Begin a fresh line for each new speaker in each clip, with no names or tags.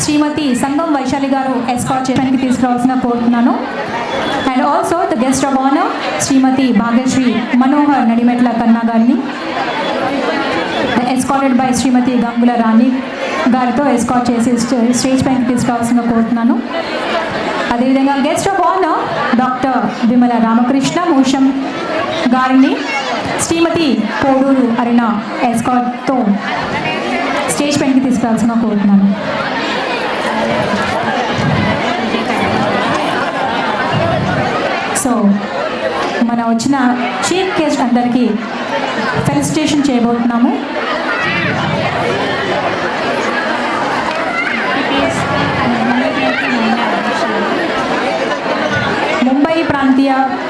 శ్రీమతి సంగం వైశాలి గారు ఎస్కాట్ చేయడానికి తీసుకురావాల్సిన కోరుతున్నాను. And also the guest of honour Shrimati Bhagyashri Manohar Nadimetla Kanna గారిని ఎస్కాటెడ్ బై శ్రీమతి గంగుల రాణి గారితో ఎస్కాట్ చేసి స్టేజ్ పైకి తీసుకురావాల్సిన కోరుతున్నాను. అదేవిధంగా guest of honour doctor Vimala Ramakrishna Mosham గారిని శ్రీమతి కోడూరు అరుణ ఎస్కాట్తో స్టేజ్ పైకి తీసుకురావాల్సిన కోరుతున్నాను. సో మన వచ్చిన చీఫ్ గెస్ట్ అందరికీ ఫెలిసిటేషన్ చేయబోతున్నాము.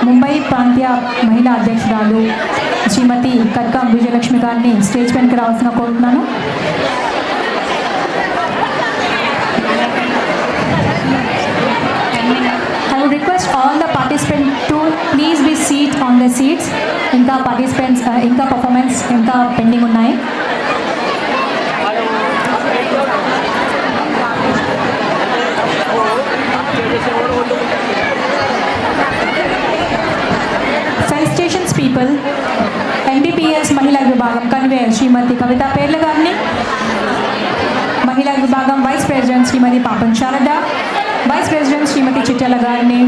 ముంబై ప్రాంతీయ మహిళా అధ్యక్షురాలు శ్రీమతి కట్కం విజయలక్ష్మి గారిని స్టేజ్ పైకి రావాల్సిన కోరుతున్నాను. I would request all the participants to please be seat on the seats. ఇంకా పార్టిసిపెంట్స్ ఇంకా పర్ఫార్మెన్స్ ఇంకా పెండింగ్ ఉన్నాయి. Felicitations people. ఎంబీపీఎస్ మహిళా విభాగం కన్వీనర్ శ్రీమతి కవిత పేర్ల గారిని, మహిళా విభాగం vice president Shrimati Papam Sharada, vice president Shrimati Chityala గారిని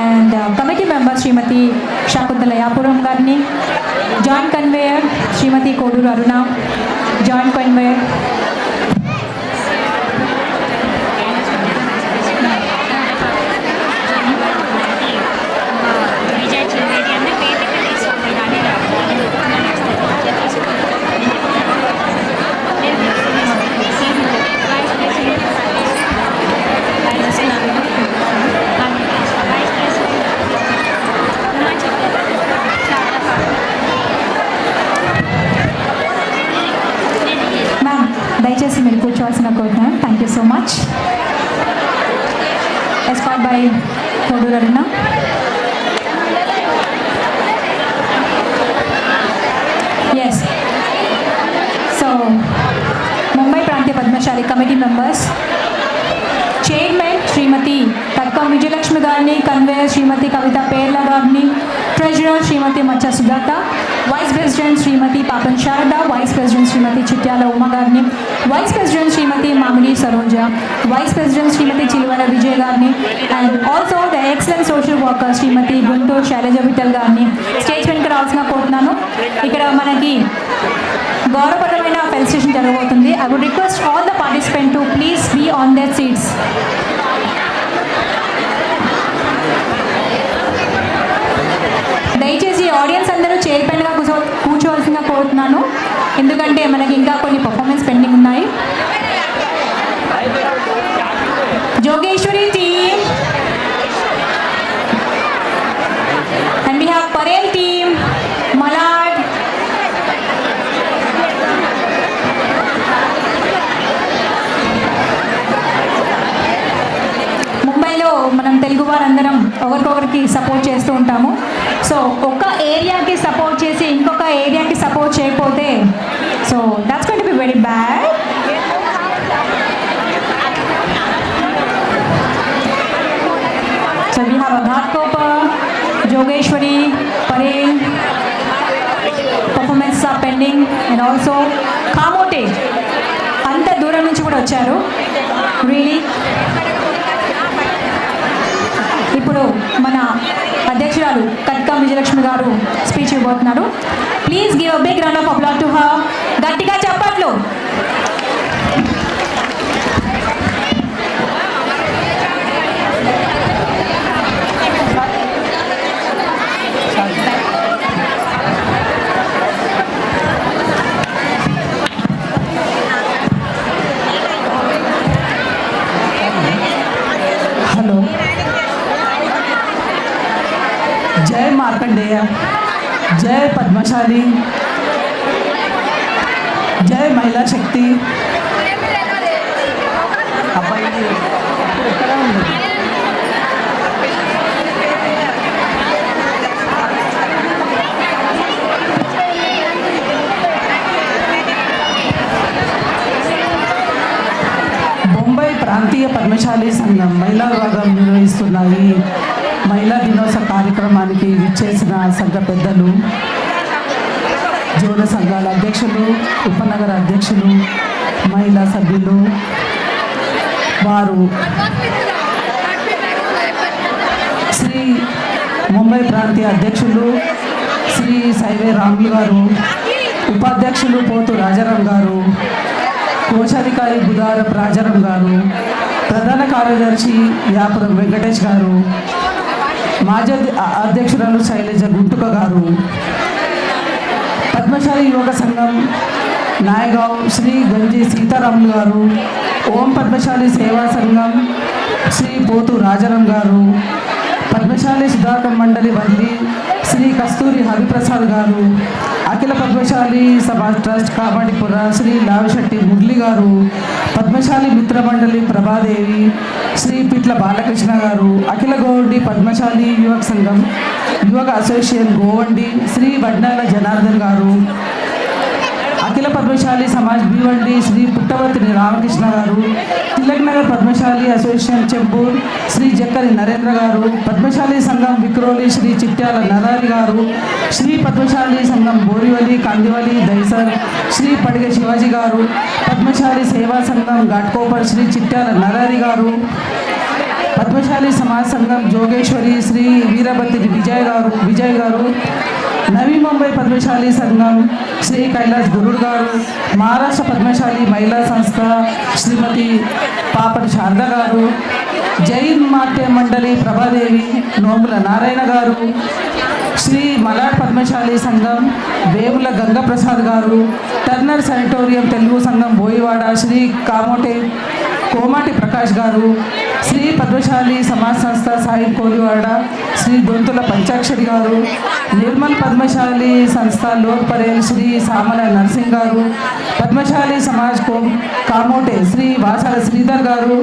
and committee member Shrimati Shakuntala Yapuram గారిని, joint convener Shrimati Koduru Aruna, joint convener దయచేసి మీరు కూర్చోవాల్సిన కోరుతున్నాను. Thank you so much. Escort by Koduru Aruna. Yes. So Mumbai ప్రాంతీయ Padmashali committee members chairman Shrimati Katkam Vijayalakshmi గారిని, కన్వేయర్ శ్రీమతి కవిత పేర్ల గారిని, treasurer Shrimati Maccha Sudhata, vice president Shrimati Papan Sharada, vice president Shrimati Chityala Uma గారిని, వైస్ ప్రెసిడెంట్ శ్రీమతి మామిడి సరోజ, వైస్ ప్రెసిడెంట్ శ్రీమతి చిలువల విజయ్ గారిని and also the excellent social worker Shrimati Guntur Shailaja Vithal గారిని స్టేజ్ పైకి రావాల్సిన కోరుతున్నాను. ఇక్కడ మనకి గౌరవపరమైన ఫెలిసిటేషన్ జరగబోతుంది. I would request all the participant to please be on their seats. దయచేసి ఆడియన్స్ అందరూ చైర్ పైన కూర్చోవలసిందిగా కోరుతున్నాను, ఎందుకంటే మనకి ఇంకా కొన్ని పర్ఫార్మెన్స్ పెండింగ్ ఉన్నాయి. Jogeshwari team and we have Parel team, Malad, ముంబైలో మనం తెలుగు వారందరం ఒకరికొకరికి సపోర్ట్ చేస్తూ ఉంటాము. సో ఒక ఏరియాకి సపోర్ట్ చేసి ఇంకొక ఏరియాకి సపోర్ట్ చేయకపోతే so that's going to be very bad. So we have Ghatkopar, Jogeshwari, Parel performance are pending and also Kamothe అంత దూరం నుంచి కూడా వచ్చారు. రియలీ ఇప్పుడు మన అధ్యక్షురాలు కట్కం విజయలక్ష్మి గారు స్పీచ్ ఇవ్వబోతున్నారు. Please give a big round of applause to her. గట్టిగా చప్పట్లు.
హలో. जय मार्कंडेय, जय पद्मशाली, जय महिला शक्ति. ముంబై ప్రాంతీయ పద్మశాలి సంఘం మహిళా విభాగం నిర్వహిస్తున్న ఈ మహిళా దినోత్సవ కార్యక్రమానికి విచ్చేసిన సంఘ పెద్దలు, జోన సంఘాల అధ్యక్షులు, ఉపనగర అధ్యక్షులు, మహిళా సభ్యులు, వారు శ్రీ ముంబై ప్రాంతీయ అధ్యక్షులు శ్రీ సైవే రాములు గారు, ఉపాధ్యక్షులు పోతు రాజారాం గారు, కోశాధికారి బుధారపు రాజారాం గారు, ప్రధాన కార్యదర్శి యాపురం వెంకటేష్ గారు, మాజీ అధ్యక్షురాలు శైలజ గుంటుక గారు, పద్మశాలి యువక సంఘం నాయగావ్ శ్రీ గంజి సీతారాములు గారు, ఓం పద్మశాలి సేవా సంఘం శ్రీ పోతు రాజారాం గారు, పద్మశాలి సుధాకర్ మండలి వల్లి శ్రీ కస్తూరి హరిప్రసాద్ గారు, అఖిల పద్మశాలి సభా ట్రస్ట్ కామాడిపుర శ్రీ లావిశెట్టి మురళి గారు, పద్మశాలి మిత్ర మండలి ప్రభాదేవి శ్రీ పిట్ల బాలకృష్ణ గారు, అఖిల గోవండి పద్మశాలి యువక సంఘం యువక అసోసియేషన్ గోవండి శ్రీ వడ్నాల జనార్దన్ గారు, అఖిల పద్మశాలి సమాజ్ భీవండి శ్రీ పుట్టవర్తిని రామకృష్ణ గారు, తిలక్ నగర్ పద్మశాలి అసోసియేషన్ చెంబూర్ శ్రీ జక్కరి నరేంద్ర గారు, పద్మశాలి సంఘం విక్రోలి శ్రీ చిట్యాల నరారి గారు, శ్రీ పద్మశాలి సంఘం బోరివలి కందివలి దైసర్ శ్రీ పడిగ శివాజీ గారు, పద్మశాలి సేవా సంఘం ఘాట్కోపర్ శ్రీ చిట్యాల నరారి గారు, పద్మశాలి సమాజ్ సంఘం జోగేశ్వరి శ్రీ వీరభద్రి విజయ్ గారు, నవీ ముంబై పద్మశాలి సంఘం శ్రీ కైలాస్ గురుడు గారు, మహారాష్ట్ర పద్మశాలి మహిళా సంస్థ శ్రీమతి పాపటి శారద గారు, జైన్ నాట్య మండలి ప్రభాదేవి నోముల నారాయణ గారు, శ్రీ మలాడ్ పద్మశాలి సంఘం వేముల గంగప్రసాద్ గారు, టర్నర్ శానిటోరియం తెలుగు సంఘం బోయివాడ శ్రీ కోమాటి ప్రకాష్ గారు, శ్రీ పద్మశాలి సమాజ్ సంస్థ సాయి కోలివాడ శ్రీ దొంతుల పంచాక్షరి గారు, నిర్మల్ పద్మశాలి సంస్థ లోక్ పరేల్ శ్రీ సామల నర్సింగ్ గారు, పద్మశాలి సమాజ్ కామోటే శ్రీ వాసాల శ్రీధర్ గారు,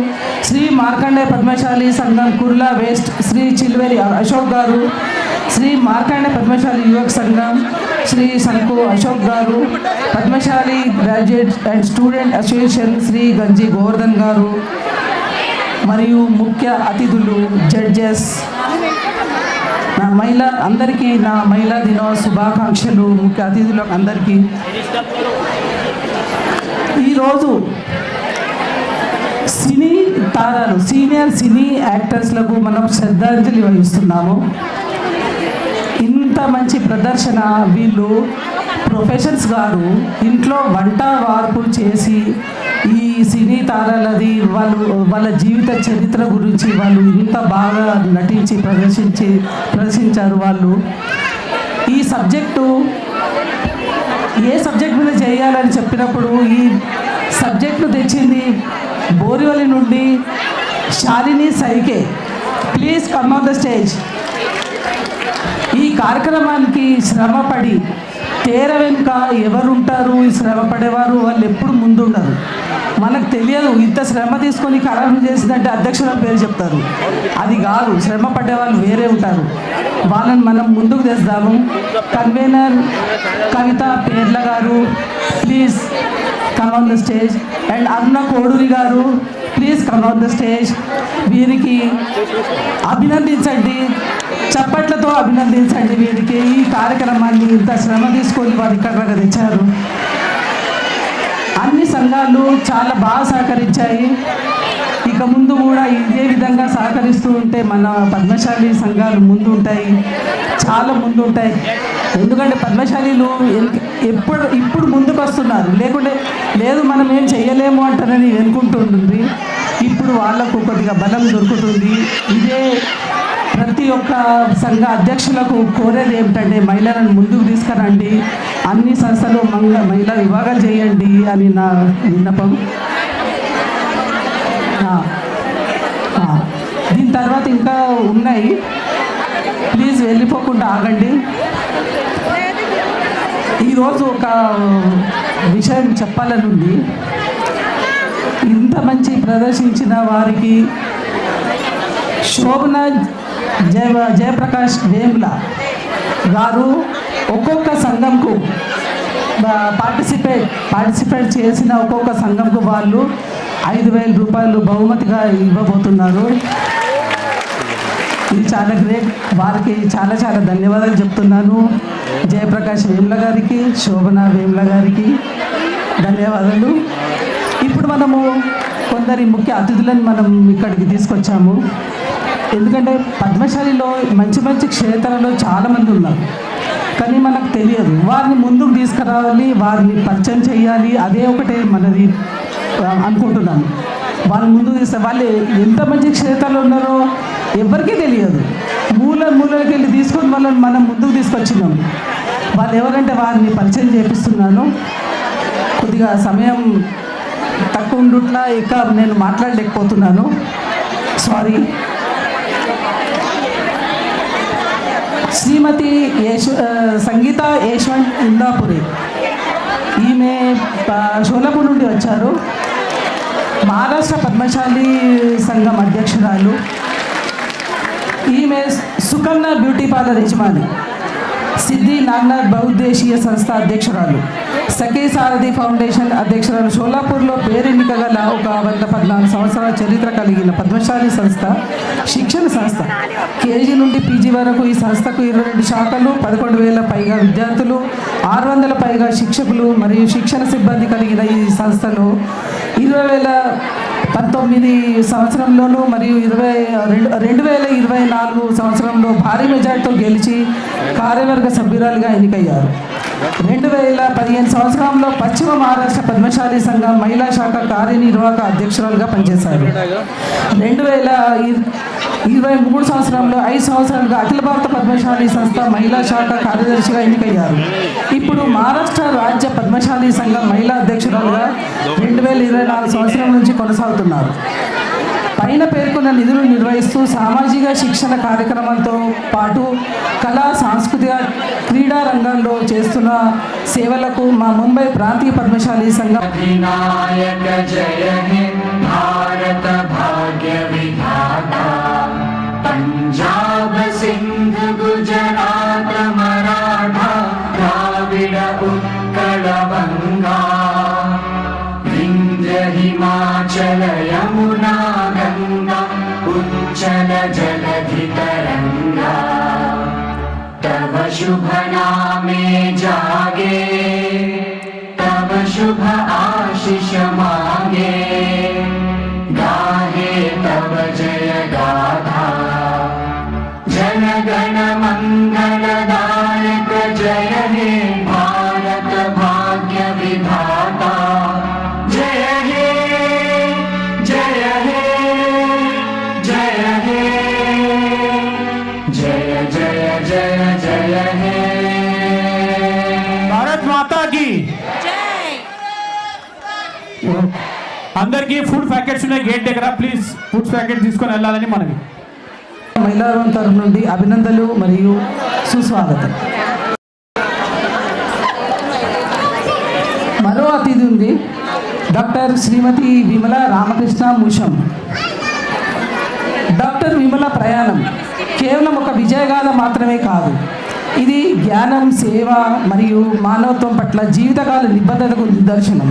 శ్రీ మార్కండే పద్మశాలి సంఘం కుర్లా వెస్ట్ శ్రీ చిల్వేరి అశోక్ గారు, శ్రీ మార్కండే పద్మశాలి యువక సంఘం శ్రీ సంకు అశోక్ గారు, Padmashali graduate and student association Shri Ganji Govardhan గారు, మరియు ముఖ్య అతిథులు, జడ్జెస్, నా మహిళా దినోత్సవ శుభాకాంక్షలు. ముఖ్య అతిథులకు అందరికీ ఈరోజు సినీ తారాలు, సీనియర్ సినీ యాక్టర్స్లకు మనం శ్రద్ధాంజలి వహిస్తున్నాము. ఇంత మంచి ప్రదర్శన, వీళ్ళు ప్రొఫెషన్స్ గారు ఇంట్లో వంట వార్పు చేసి ఈ సినీ తారాలది వాళ్ళ జీవిత చరిత్ర గురించి వాళ్ళు ఇంత బాగా నటించి ప్రదర్శించారు. వాళ్ళు ఈ సబ్జెక్టు ఏ సబ్జెక్ట్ మీద చేయాలని చెప్పినప్పుడు ఈ సబ్జెక్టు తెచ్చింది బోరివలి నుండి Shalini psyche. Please come on the stage. ఈ కార్యక్రమానికి శ్రమపడి తెర వెనుక ఎవరుంటారు, ఈ శ్రమ పడేవారు వాళ్ళు ఎప్పుడు ముందుండరు. మనకు తెలియదు, ఇంత శ్రమ తీసుకొని ఖరాబు చేసిందంటే అధ్యక్షుల పేరు చెప్తారు. అది కాదు, శ్రమ పడేవాళ్ళు వేరే ఉంటారు. వాళ్ళని మనం ముందుకు తెస్తాము. Convener Kavitha Perla garu, please come on the stage. And Aruna Koduri garu, please come on the stage. వీరికి అభినందించండి, చప్పట్లతో అభినందించండి. వీరికి ఈ కార్యక్రమాన్ని ఇంత శ్రమ తీసుకొని వారు ఇక్కడ తెచ్చారు. అన్ని సంఘాలు చాలా బాగా సహకరించాయి. ఇక ముందు కూడా ఇదే విధంగా సహకరిస్తూ ఉంటే మన పద్మశాలి సంఘాలు ముందు ఉంటాయి, చాలా ముందు ఉంటాయి. ఎందుకంటే పద్మశాలీలు ఇప్పుడు ముందుకు వస్తున్నారు. లేకుంటే లేదు మనం ఏం చెయ్యలేము అంటారని వెనుకుంటుంది. ఇప్పుడు వాళ్ళకు కొద్దిగా బలం దొరుకుతుంది. ఇదే ప్రతి ఒక్క సంఘ అధ్యక్షులకు కోరేది ఏమిటంటే మహిళలను ముందుకు తీసుకురండి, అన్ని సంస్థలు మహిళా విభాగాలు చేయండి అని నా విన్నపం. దీని తర్వాత ఇంకా ఉన్నాయి, ప్లీజ్ వెళ్ళిపోకుండా ఆగండి. ఈరోజు ఒక విషయం చెప్పాలని ఉంది. ఇంత మంచి ప్రదర్శించిన వారికి శోభన జయప్రకాష్ వేముల గారు ఒక్కొక్క సంఘంకు పార్టిసిపేట్ చేసిన ఒక్కొక్క సంఘంకు వాళ్ళు 5,000 రూపాయలు బహుమతిగా ఇవ్వబోతున్నారు. ఇది చాలా గ్రేట్. వారికి చాలా చాలా ధన్యవాదాలు చెప్తున్నాను. జయప్రకాష్ వేముల గారికి, శోభన వేముల గారికి ధన్యవాదాలు. ఇప్పుడు మనము కొందరి ముఖ్య అతిథులను మనం ఇక్కడికి తీసుకొచ్చాము. ఎందుకంటే పద్మశాలిలో మంచి మంచి క్షేత్రాల్లో చాలామంది ఉన్నారు, కానీ మనకు తెలియదు. వారిని ముందుకు తీసుకురావాలి, వారిని పరిచయం చేయాలి. అదే ఒకటే మనది అనుకుంటున్నాను. వాళ్ళు ముందుకు తీస్తే వాళ్ళు ఎంత మంచి క్షేత్రాలు ఉన్నారో ఎవరికీ తెలియదు. మూలకి వెళ్ళి తీసుకొని వాళ్ళని మనం ముందుకు తీసుకొచ్చినాం. వాళ్ళు ఎవరంటే వారిని పరిచయం చేపిస్తున్నాను. కొద్దిగా సమయం తక్కువ ఉండుట్లా ఇక నేను మాట్లాడలేకపోతున్నాను, సారీ. శ్రీమతి సంగీత యశ్వంత్ ఇందాపురి, ఈమె షోలాపూర్ నుండి వచ్చారు. మహారాష్ట్ర పద్మశాలి సంఘం అధ్యక్షురాలు. ఈమె సుకన్య బ్యూటీ పార్లర్ యజమాని, సిద్ధి నాగనాథ్ బహుద్దేశీయ సంస్థ అధ్యక్షురాలు, సఖీ సారథి ఫౌండేషన్ అధ్యక్షురాలు. షోలాపూర్లో పేరెన్నిక గల ఒక 114 సంవత్సరాల చరిత్ర కలిగిన పద్మశాలి సంస్థ, శిక్షణ సంస్థ. కేజీ నుండి పీజీ వరకు ఈ సంస్థకు 22 శాఖలు, 11,000 పైగా విద్యార్థులు, 600 పైగా శిక్షకులు మరియు శిక్షణ సిబ్బంది కలిగిన ఈ సంస్థలో 2019 సంవత్సరంలోనూ మరియు 2024 సంవత్సరంలో భారీ మెజార్టీతో గెలిచి కార్యవర్గ సభ్యురాలుగా ఎన్నికయ్యారు. 2015 సంవత్సరంలో పశ్చిమ మహారాష్ట్ర పద్మశాలి సంఘం మహిళా శాఖ కార్యనిర్వాహక అధ్యక్షురాలుగా పనిచేశారు. 2023 సంవత్సరంలో 5 సంవత్సరాలుగా అఖిల భారత పద్మశాలి సంస్థ మహిళా శాఖ కార్యదర్శిగా ఎన్నికయ్యారు. ఇప్పుడు మహారాష్ట్ర రాజ్య పద్మశాలి సంఘం మహిళా అధ్యక్షురాలుగా 2024 సంవత్సరం నుంచి కొనసాగుతున్నారు. పైన పేర్కొన్న నిధులు నిర్వహిస్తూ సామాజిక శిక్షణ కార్యక్రమంతో పాటు కళా, సాంస్కృతిక, క్రీడా రంగంలో చేస్తున్న సేవలకు మా ముంబై ప్రాంతీయ పద్మశాలి సంఘం
అధినాయక జయ హే భారత భాగ్య విధాత పంజాబ్ సింధ్ గుజరాత మరాఠా ద్రావిడ ఉత్కళ బంగా వింధ్య హిమాచల యమునా గంగా ఉచ్చల జలధి తరంగా तव शुभ नामे जागे तव शुभ आशीष मांगे गाहे तव जय गाथा जन गण मंगलदायक जय हे भारत भाग्य विधाता जय हे जय हे जय हे जय जय जय जय हे
భారత్ మాతా కి అందరికీ ఫుడ్ ప్యాకెట్స్ ఉన్నాయి గేట్ దగ్గర, ప్లీజ్ ఫుడ్ ప్యాకెట్ తీసుకొని వెళ్ళాలని మనవి.
మహిళా తరఫు నుండి అభినందనలు మరియు సుస్వాగతం. మరో అతిథి ఉంది, డాక్టర్ శ్రీమతి విమల రామకృష్ణ ముషం. డాక్టర్ విమల ప్రయాణం కేవలం ఒక విజయగాథ మాత్రమే కాదు, ఇది జ్ఞానం, సేవ మరియు మానవత్వం పట్ల జీవితకాల నిబద్ధతకు నిదర్శనం.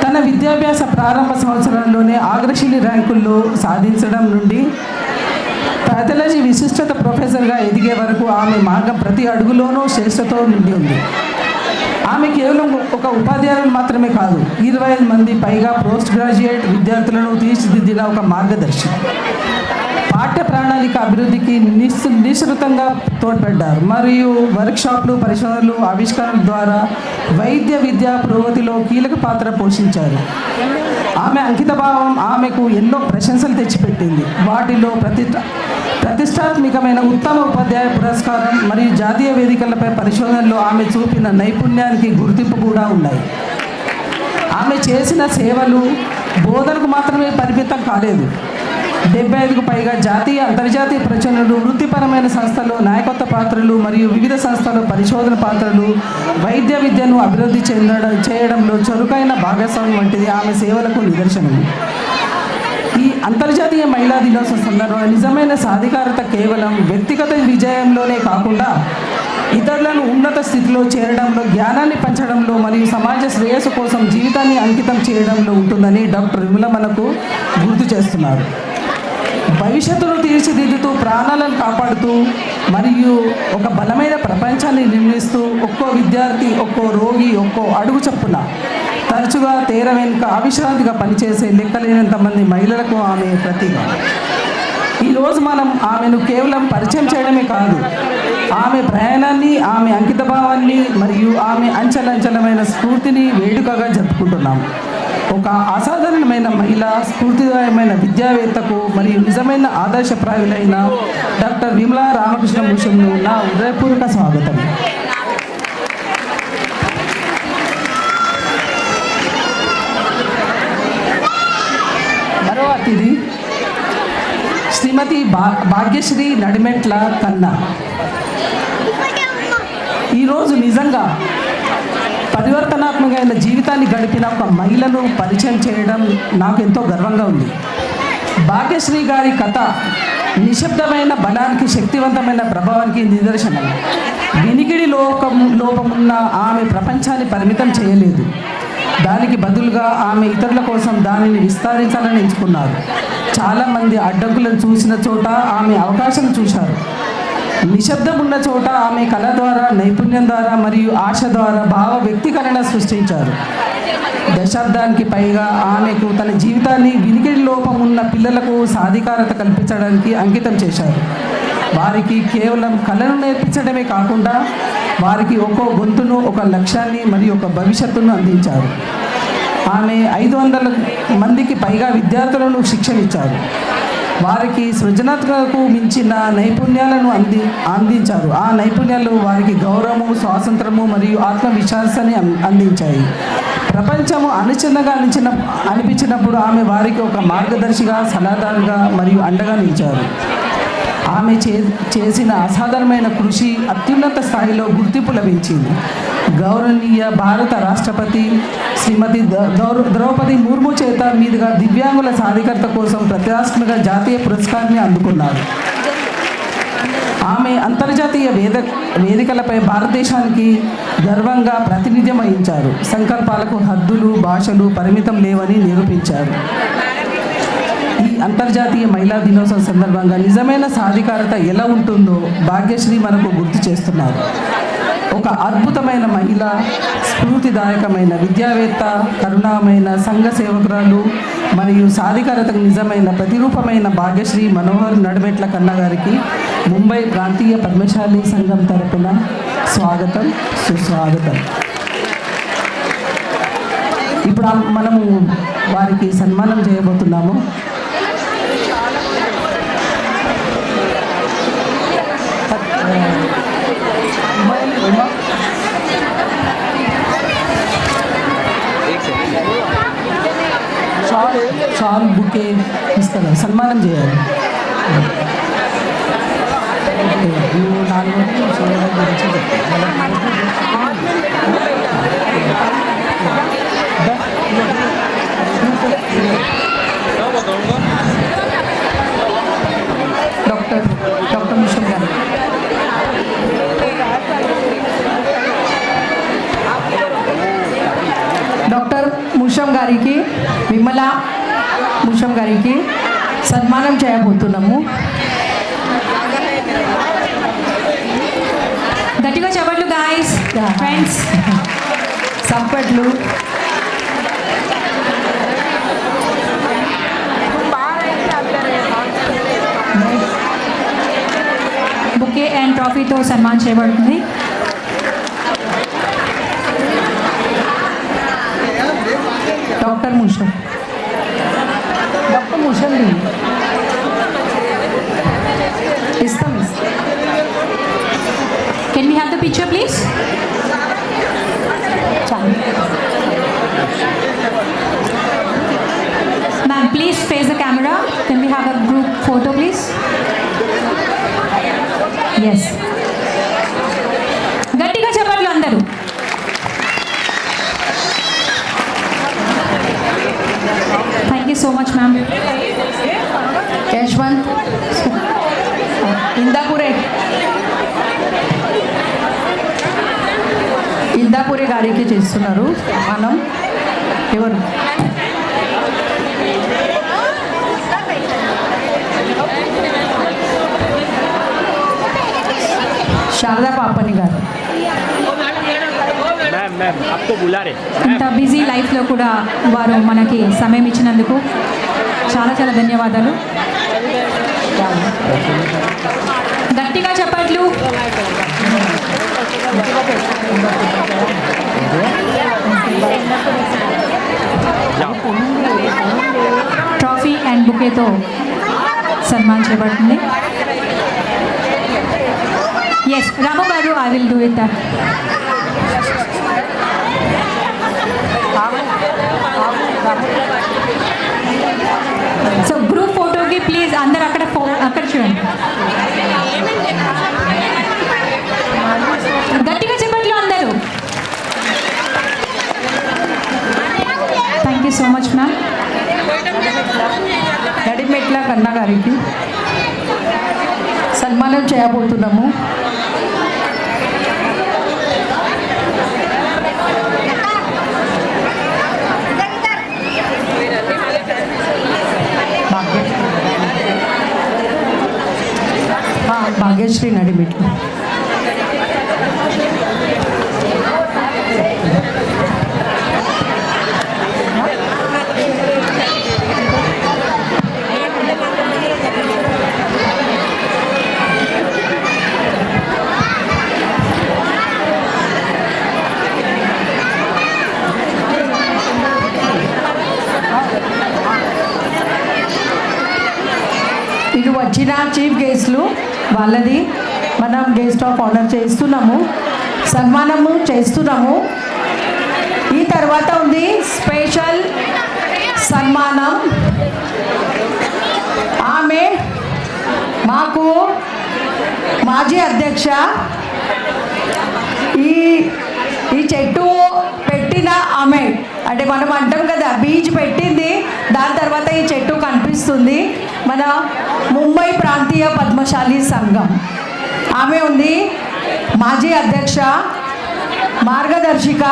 తన విద్యాభ్యాస ప్రారంభ సంవత్సరంలోనే అగ్రశ్రేణి ర్యాంకుల్లో సాధించడం నుండి పాథాలజీ విశిష్టత ప్రొఫెసర్గా ఎదిగే వరకు ఆమె మార్గం ప్రతి అడుగులోనూ శ్రేష్టతో నిండి ఉంది. ఆమె కేవలం ఒక ఉపాధ్యాయులు మాత్రమే కాదు, 25 మంది పైగా పోస్ట్ గ్రాడ్యుయేట్ విద్యార్థులను తీర్చిదిద్దిన ఒక మార్గదర్శి. పాఠ్య ప్రణాళిక అభివృద్ధికి నిశ్చితంగా తోడ్పడ్డారు మరియు వర్క్షాప్లు, పరిశోధనలు, ఆవిష్కరణల ద్వారా వైద్య విద్యా పురోగతిలో కీలక పాత్ర పోషించారు. ఆమె అంకితభావం ఆమెకు ఎన్నో ప్రశంసలు తెచ్చిపెట్టింది. వాటిలో ప్రతిష్టాత్మకమైన ఉత్తమ ఉపాధ్యాయ పురస్కారం మరియు జాతీయ వేదికలపై పరిశోధనలో ఆమె చూపిన నైపుణ్యానికి గుర్తింపు కూడా ఉన్నాయి. ఆమె చేసిన సేవలు బోధనకు మాత్రమే పరిమితం కాలేదు. 75కు పైగా జాతీయ, అంతర్జాతీయ ప్రచురణలు, వృత్తిపరమైన సంస్థలు, నాయకత్వ పాత్రలు మరియు వివిధ సంస్థలు పరిశోధన పాత్రలు, వైద్య విద్యను అభివృద్ధి చేయడంలో చురుకైన భాగస్వామ్యం వంటిది ఆమె సేవలకు నిదర్శనం. ఈ అంతర్జాతీయ మహిళా దినోత్సవం సందర్భంగా నిజమైన సాధికారత కేవలం వ్యక్తిగత విజయంలోనే కాకుండా ఇతరులను ఉన్నత స్థితిలో చేరడంలో, జ్ఞానాన్ని పంచడంలో మరియు సమాజ శ్రేయస్సు కోసం జీవితాన్ని అంకితం చేయడంలో ఉంటుందని డాక్టర్ విమల మనకు గుర్తు చేస్తున్నారు. భవిష్యత్తును తీర్చిదిద్దుతూ, ప్రాణాలను కాపాడుతూ మరియు ఒక బలమైన ప్రపంచాన్ని నిర్మిస్తూ ఒక్కో విద్యార్థి, ఒక్కో రోగి, ఒక్కో అడుగు చొప్పున తరచుగా తీర వెనుక అవిశ్రాంతిగా పనిచేసే లెక్కలేనంత మంది మహిళలకు ఆమె ప్రతీక. ఈరోజు మనం ఆమెను కేవలం పరిచయం చేయడమే కాదు, ఆమె ప్రయాణాన్ని, ఆమె అంకితభావాన్ని మరియు ఆమె అంచలంచలమైన స్ఫూర్తిని వేడుకగా జరుపుకుంటున్నాం. ఒక అసాధారణమైన మహిళ, స్ఫూర్తిదాయమైన విద్యావేత్తకు మరియు నిజమైన ఆదర్శప్రాయులైన డాక్టర్ విమలా రామకృష్ణ భూషణ్ను నా హృదయపూర్వక స్వాగతం. మరో అతిథి శ్రీమతి భాగ్యశ్రీ నడిమెట్ల కన్నా. ఈరోజు నిజంగా పరివర్తనాత్మకమైన జీవితాన్ని గడిపిన ఒక మహిళను పరిచయం చేయడం నాకు ఎంతో గర్వంగా ఉంది. భాగ్యశ్రీ గారి కథ నిశ్శబ్దమైన బలానికి, శక్తివంతమైన ప్రభావానికి నిదర్శనం. వినికిడి లోపమున్న ఆమె ప్రపంచాన్ని పరిమితం చేయలేదు. దానికి బదులుగా ఆమె ఇతరుల కోసం దానిని విస్తరించాలని ఎంచుకున్నారు. చాలామంది అడ్డంకులను చూసిన చోట ఆమె అవకాశం చూశారు. నిశ్శబ్దం ఉన్న చోట ఆమె కళ ద్వారా, నైపుణ్యం ద్వారా మరియు ఆశ ద్వారా భావ వ్యక్తీకరణ సృష్టించారు. దశాబ్దానికి పైగా ఆమెకు తన జీవితాన్ని వినికిడి లోపం ఉన్న పిల్లలకు సాధికారత కల్పించడానికి అంకితం చేశారు. వారికి కేవలం కళను నేర్పించడమే కాకుండా వారికి ఒక్కో గొంతును, ఒక లక్ష్యాన్ని మరియు ఒక భవిష్యత్తును అందించారు. ఆమె 500 మందికి పైగా విద్యార్థులను శిక్షణ ఇచ్చారు. వారికి సృజనాత్మకతకు మించిన నైపుణ్యాలను అందించారు. ఆ నైపుణ్యాలు వారికి గౌరవము, స్వాతంత్రము మరియు ఆత్మవిశ్వాసాన్ని అందించాయి. ప్రపంచము అనిశ్చితంగా అనిపించినప్పుడు ఆమె వారికి ఒక మార్గదర్శిగా, సలహాదారుగా మరియు అండగా నిలిచారు. ఆమె చేసిన అసాధారణమైన కృషి అత్యున్నత స్థాయిలో గుర్తింపు లభించింది. గౌరవనీయ భారత రాష్ట్రపతి శ్రీమతి ద్రౌపది ముర్ము చేత మీదుగా దివ్యాంగుల సాధికారత కోసం ప్రతిష్టాత్మక జాతీయ పురస్కారాన్ని అందుకున్నారు. ఆమె అంతర్జాతీయ వేదికలపై భారతదేశానికి గర్వంగా ప్రాతినిధ్యం వహించారు. సంకల్పాలకు హద్దులు, భాషలు పరిమితం లేవని నిరూపించారు. ఈ అంతర్జాతీయ మహిళా దినోత్సవం సందర్భంగా నిజమైన సాధికారత ఎలా ఉంటుందో భాగ్యశ్రీ మనకు గుర్తు చేస్తున్నారు. ఒక అద్భుతమైన మహిళ, స్ఫూర్తిదాయకమైన విద్యావేత్త, కరుణామైన సంఘ సేవకురాలు మరియు సాధికారతకు నిజమైన ప్రతిరూపమైన భాగ్యశ్రీ మనోహర్ నడిమెట్ల కన్నా గారికి ముంబై ప్రాంతీయ పద్మశాలి సంఘం తరపున స్వాగతం, సుస్వాగతం. ఇప్పుడు మనము వారికి సన్మానం చేయబోతున్నాము. షాల్ బుకే ఇస్తారు, సన్మానం చేయాలి. నువ్వు 4 గురించి డాక్టర్ మిషన్ గారు.
డాక్టర్ ముషం గారికి, విమల ముషం గారికి సన్మానం చేయబోతున్నాము.
గట్టిగా చెప్పట్లు గాయస్, ఫ్రెండ్స్.
చప్పట్లు.
బుకే అండ్ ట్రాఫీతో సన్మానం చేయబడుతుంది.
డాక్టర్ ముషం.
డాక్టర్ ముషం
ఇస్తాం.
Can we have the picture, please? Ma'am, please face the camera. Can we have a group photo, please? Yes. గట్టిగా చెప్పట్లు అందరూ. Thank you so much, ma'am.
Yashwant ఇందాపురే. ఇందాపురి గారికి చేస్తున్నారు మనం. ఎవరు? శారదా పాపని గారు.
मैम मैम आपको बुला रहे
ఇంత బిజీ లైఫ్లో కూడా వారు మనకి సమయం ఇచ్చినందుకు చాలా చాలా ధన్యవాదాలు. గట్టిగా చెప్పట్లు. ట్రాఫీ అండ్ బుకేతో సన్మాన్ చేయబడుతుంది. S Ramu garu, I will do it that. So group ఫోటోకి ప్లీజ్ అందరు అక్కడ చూడండి. గట్టిగా చెప్పట్లు అందరూ. Thank you so much ma'am.
Nadimetla Kanna గారికి సన్మానం చేయబోతున్నాము. భాగ్యశ్రీ నడిమెట్లు. ఇది వచ్చిన చీఫ్ గెస్ట్లు వాళ్ళది. మనం గెస్ట్ ఆఫ్ ఆనర్ చేస్తున్నాము, సన్మానము చేస్తున్నాము. ఈ తర్వాత ఉంది స్పెషల్ సన్మానం. ఆమె మాకు మాజీ అధ్యక్ష. ఈ చెట్టు పెట్టిన ఆమె, అంటే మనం అంటాం కదా బీజ్ పెట్టింది, దాని తర్వాత ఈ చెట్టు కనిపిస్తుంది. మన ముంబై ప్రాంతీయ పద్మశాలి సంఘం ఆమె ఉంది. మాజీ అధ్యక్ష, మార్గదర్శిక,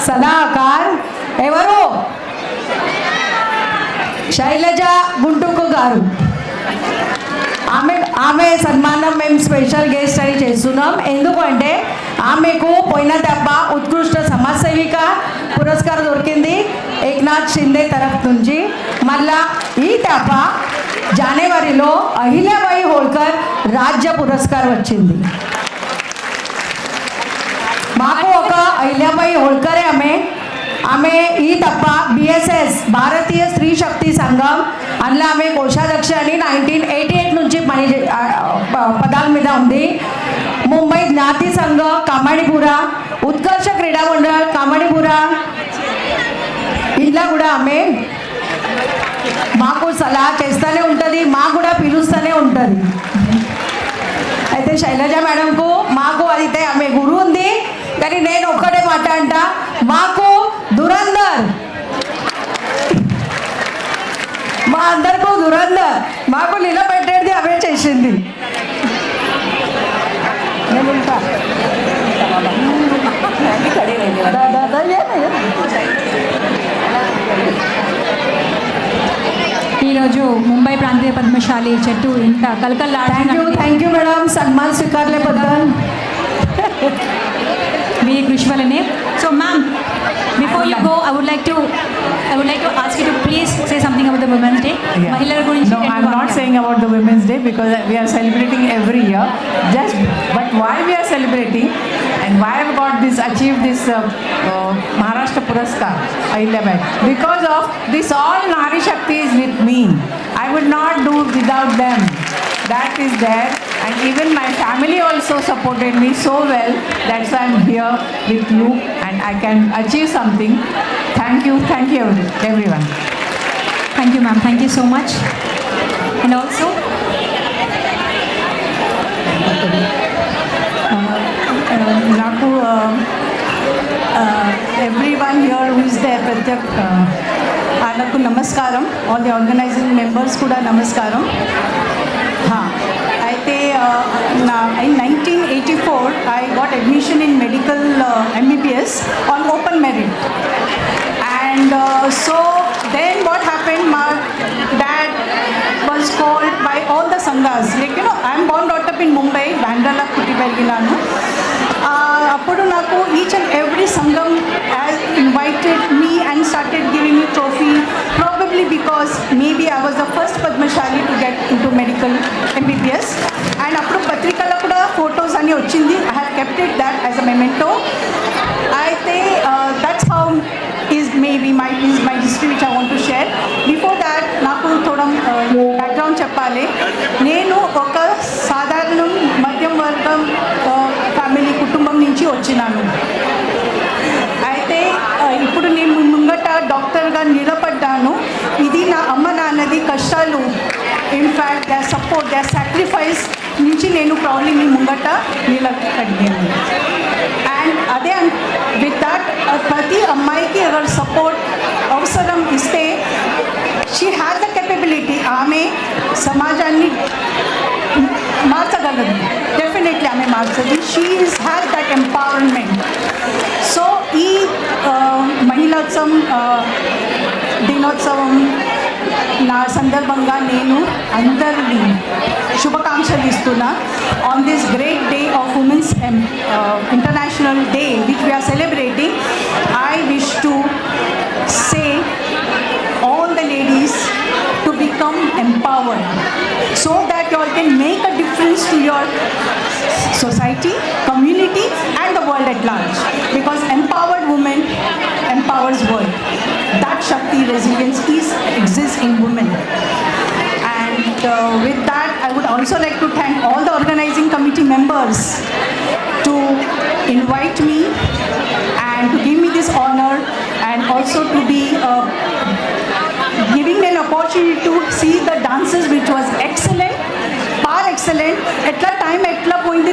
సలహాకార్ ఎవరు? శైలజ గుంటుకు గారు. ఆమె సన్మానం మేము స్పెషల్ గెస్ట్ అని చేస్తున్నాం. ఎందుకంటే ఆమెకు పోయిన దెబ్బ ఉత్కృష్ట సమాజసేవిక పురస్కారం దొరికింది ఏక్నాథ్ షిందే తరఫు నుంచి. మళ్ళా ఈ దెబ్బ జనవరిలో అహిల్యాబాయి హోల్కర్ రాజ్య పురస్కారం వచ్చింది. మాకు ఒక అహిల్యాబాయి హోల్కరే ఆమె ఈ తప్ప బిఎస్ఎస్ భారతీయ స్త్రీ శక్తి సంఘం అందులో ఆమె కోశాధ్యక్ష అని 1988 నుంచి పదాల మీద ఉంది. ముంబై జ్ఞాతి సంఘం కమణిపుర, ఉత్కర్ష క్రీడా మండల్ కమణిపుర, ఇలా కూడా ఆమె మాకు సలహా చేస్తూనే ఉంటుంది, మాకు కూడా పిలుస్తూనే ఉంటుంది. అయితే శైలజ మేడంకు మాకు అయితే ఆమె గురువు ఉంది, కానీ నేను ఒక్కటే మాట అంట, మాకు దురందర్, మా అందరికీ దురందర్, మాకు నిలబెట్టేది అవే చేసింది.
ఈరోజు ముంబై ప్రాంతీయ పద్మశాలి చెట్టు ఇంత
థ్యాంక్ యూ మేడం సన్మాన్ స్వీकारल्याबद्दल.
మీ కృషి వల్లనే. So ma'am, before you go I would like to ask you to please say something about the Women's Day. మహిళల గురించి.
No, I'm not saying about the Women's Day because we are celebrating every year. But why we are celebrating and why I've achieved this Maharashtra Puraskar Ahilyabai, because of this all Nari Shakti is with me. I would not do without them. That is there, and even my family also supported me so well. That's why I'm here with you and I can achieve something. Thank you everyone.
Thank you ma'am, thank you so much. And also
నాకు everyone here who is there, వాళ్ళకు నమస్కారం. All the organising members కూడా నమస్కారం. అయితే in 1982 1994, I got admission in medical MBBS on open merit. And so then what happened, my dad was called by all the sanghas. Like, you know, I'm born brought up in Mumbai, Bandra putti పెరిగినాను. అప్పుడు నాకు each and every సంఘం has invited me and started giving me trophy, probably because maybe I was the first Padmashali to get into medical MBBS. And అప్పుడు పత్రికల్లో కూడా photos అని వచ్చింది. I have kept it that as a memento. అయితే that's how is my history which I want to share. Before that, నాకు थोड़ा background చెప్పాలి. నేను ఒక సాధారణ మధ్యం వర్గం ఫ్యామిలీ కుటుంబం నుంచి వచ్చినాను. అయితే ఇప్పుడు నేను ముంగట డాక్టర్గా నిలబడ్డాను. ఇది నా అమ్మ నాన్నది కష్టాలు, in fact they support they sacrifice నుంచి నేను ప్రౌడ్లీ మీ ముంగట నిలబడ్డాను. అండ్ అదే విత్ దట్ ప్రతి అమ్మాయికి అగర్ సపోర్ట్ అవసరం ఇస్తే షీ హ్యాస్ ద కెపబిలిటీ, ఆమె సమాజాన్ని మార్చగలదు. డెఫినెట్లీ ఆమె మార్చదు. She has that empowerment. So ఈ మహిళోత్సవం దినోత్సవం నా సందర్భంగా నేను అందరినీ శుభాకాంక్షలు ఇస్తున్నా. On this great day of women's international day which we are celebrating, I wish to say all the ladies to become empowered so that you all can make a difference to your society, community and the world at large, because empowered women empowers world. That Shakti resilience exists in women. And with that, I would also like to thank all the organizing committee members to invite me and to give me this honor, and also to be giving me an opportunity to see the dances which was excellent, far excellent. Etla time etla poindi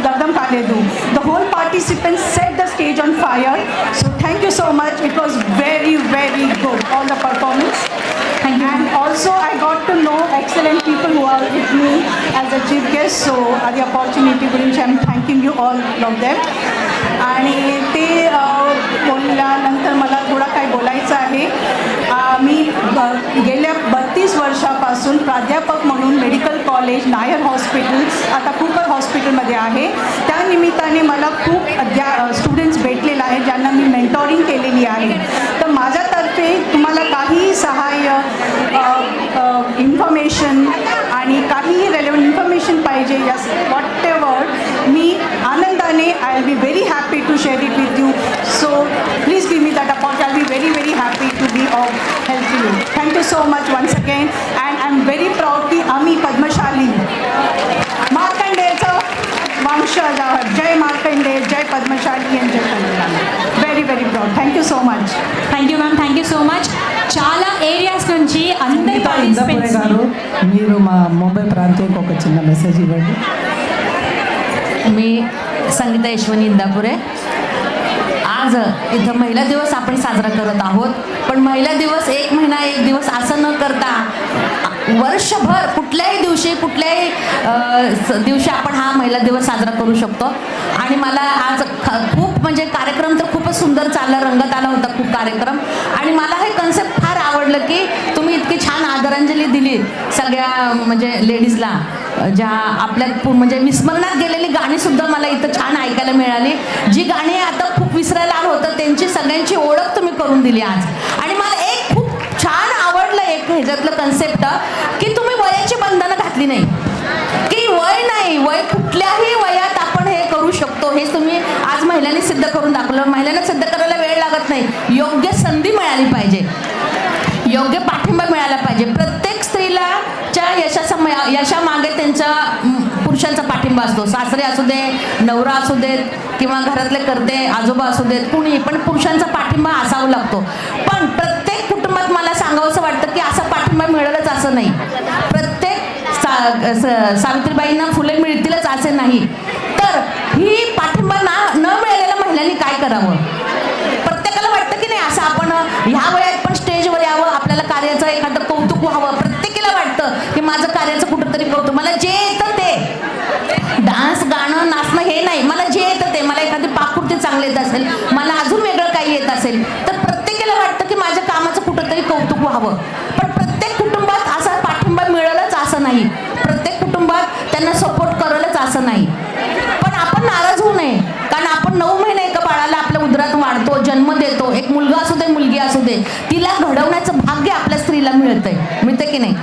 ardam kaledu. The whole participants set the stage on fire. So thank you so much. It was very, very good, all the performance.
Thank you.
And also I got to know excellent people who are with me as a chief guest. So the opportunity gurinchi I'm thanking you all of them. आणि ते बोलल्यानंतर मला थोडा काय बोलायचं आहे. मी गेल्या 32 वर्षापासून प्राध्यापक म्हणून मेडिकल कॉलेज, नायर हॉस्पिटल, आता कूपर हॉस्पिटलमध्ये आहे. त्यानिमित्ताने मला खूप स्टुडंट्स भेटलेले आहेत ज्यांना मी मेंटॉरिंग केलेली आहे. तर माझ्यातर्फे तुम्हाला काही सहाय्य, इन्फॉर्मेशन आणि काही रेलेवंट इन्फॉर्मेशन पाहिजे, यस वॉट एव्हर, मी आनंदाने I will be very happy to share it with you. So please give me that opportunity. I will be very, very happy to be of help to you. Thank you so much once again. And I am very proud की आम्ही पद्मशाली मार्कंडेयचं वंशज आहोत. जय मार्कंडेय, जय पद्मशाली आणि जय Padmashali. Very very proud. Thank you so much.
Thank you ma'am, thank you so much. చాలా areas నుంచి అందరి
ఇందాపురే
పార్టిసిపెంట్స్
గారు, మీరు మా ముంబై ప్రాంతానికి ఒక చిన్న మెసేజ్ ఇవ్వండి.
मी संगीता यशवंत इंदापुरे. आज इथं महिला दिवस आपण साजरा करत आहोत. पण महिला दिवस एक महिना एक दिवस असं न करता वर्षभर कुठल्याही दिवशी दिवशी आपण हा महिला दिवस साजरा करू शकतो. आणि मला आज खूप म्हणजे कार्यक्रम तर खूपच सुंदर चालला, रंगत आला होता खूप कार्यक्रम. आणि मला हे कन्सेप्ट फार आवडलं की तुम्ही इतकी छान आदरांजली दिली सगळ्या म्हणजे लेडीजला, ज्या आपल्यात म्हणजे विस्मरणात गेलेली गाणी सुद्धा मला इथं छान ऐकायला मिळाली. जी गाणी आता खूप विसरायला आलं होतं त्यांची सगळ्यांची ओळख तुम्ही करून दिली आज. आणि मला एक खूप छान आवडलं एक ह्याच्यातलं कन्सेप्ट की तुम्ही वयाची बंधनं घातली नाही, की वय नाही, वय कुठल्याही वयात आपण हे करू शकतो. हे तुम्ही आज महिलांनी सिद्ध करून दाखवलं. महिलांना सिद्ध करायला वेळ लागत नाही, योग्य संधी मिळाली पाहिजे, योग्य पाठिंबा मिळाला पाहिजे. प्रत्येक स्त्रीला यशामागे त्यांचा पुरुषांचा पाठिंबा असतो. सासरे असू दे, नवरा असू देत किंवा घरातले करते आजोबा असू देत, कुणी पण पुरुषांचा पाठिंबा असावा लागतो. पण प्रत्येक कुटुंबात मला सांगावंसं वाटतं की असा पाठिंबा मिळेलच असं नाही. प्रत्येक सावित्रीबाईंना फुले मिळतीलच असे नाही. तर ही पाठिंबा न मिळालेल्या महिलांनी काय करावं? प्रत्येकाला वाटतं की नाही असं आपण ह्या वयात पण स्टेजवर यावं, आपल्याला कार्याचं एखादं कौतुक व्हावं. प्रत्येकाला वाटतं की माझं कार्याचं कुठंतरी कौतुक, मला जे येतं ते डान्स, गाणं, नाचणं हे व्हावं. पण प्रत्येक कुटुंबात असा पाठिंबा मिळेलच असं नाही, प्रत्येक कुटुंबात त्यांना सपोर्ट करेलच असं नाही. पण आपण नाराज होऊ नये, कारण आपण 9 महिने एका बाळाला आपल्या उदरात वाढतो, जन्म देतो. एक मुलगा असू दे, मुलगी असू दे, तिला घडवण्याचं भाग्य आपल्या स्त्रीला मिळते की नाही.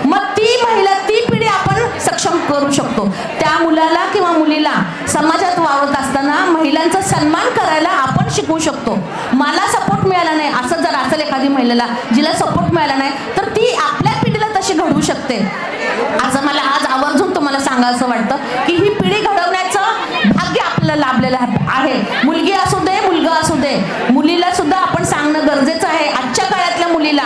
मग ती महिला, ती पिढी आपण सक्षम करू शकतो. त्या मुलाला किंवा मुलीला समाजात वावरत असताना महिलांचा सन्मान करायला आपण शिकवू शकतो. मला सपोर्ट मिळाला नाही असं जर असेल एखादी महिलेला, जिला सपोर्ट मिळाला नाही, तर ती आपल्या पिढीला तशी घडवू शकते. असं मला आज आवर्जून तुम्हाला सांगायचं वाटतं की ही पिढी घडवण्याचं भाग्य आपल्याला लाभलेलं आहे. मुलगी असू दे, मुलगा असू दे, मुलीला सुद्धा आपण सांगणं गरजेचं आहे आजच्या काळातल्या मुलीला,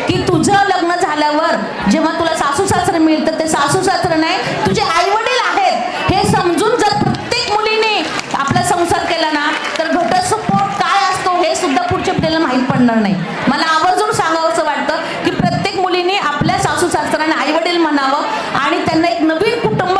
की तुझं लग्न झाल्यावर जेव्हा तुला सासू सासरे मिळतं, ते सासू सासरे नाही, तुझे आई वडील आहेत हे समजून जर प्रत्येक मुलीने आपला संसार केला ना, तर घटस्फोट काय असतो हे सुद्धा पुढच्या पिढीला माहीत पडणार नाही. मला आवर्जून सांगावंसं वाटतं की प्रत्येक मुलीने आपल्या सासू सासऱ्यांना आई वडील म्हणावं आणि त्यांना एक नवीन कुटुंब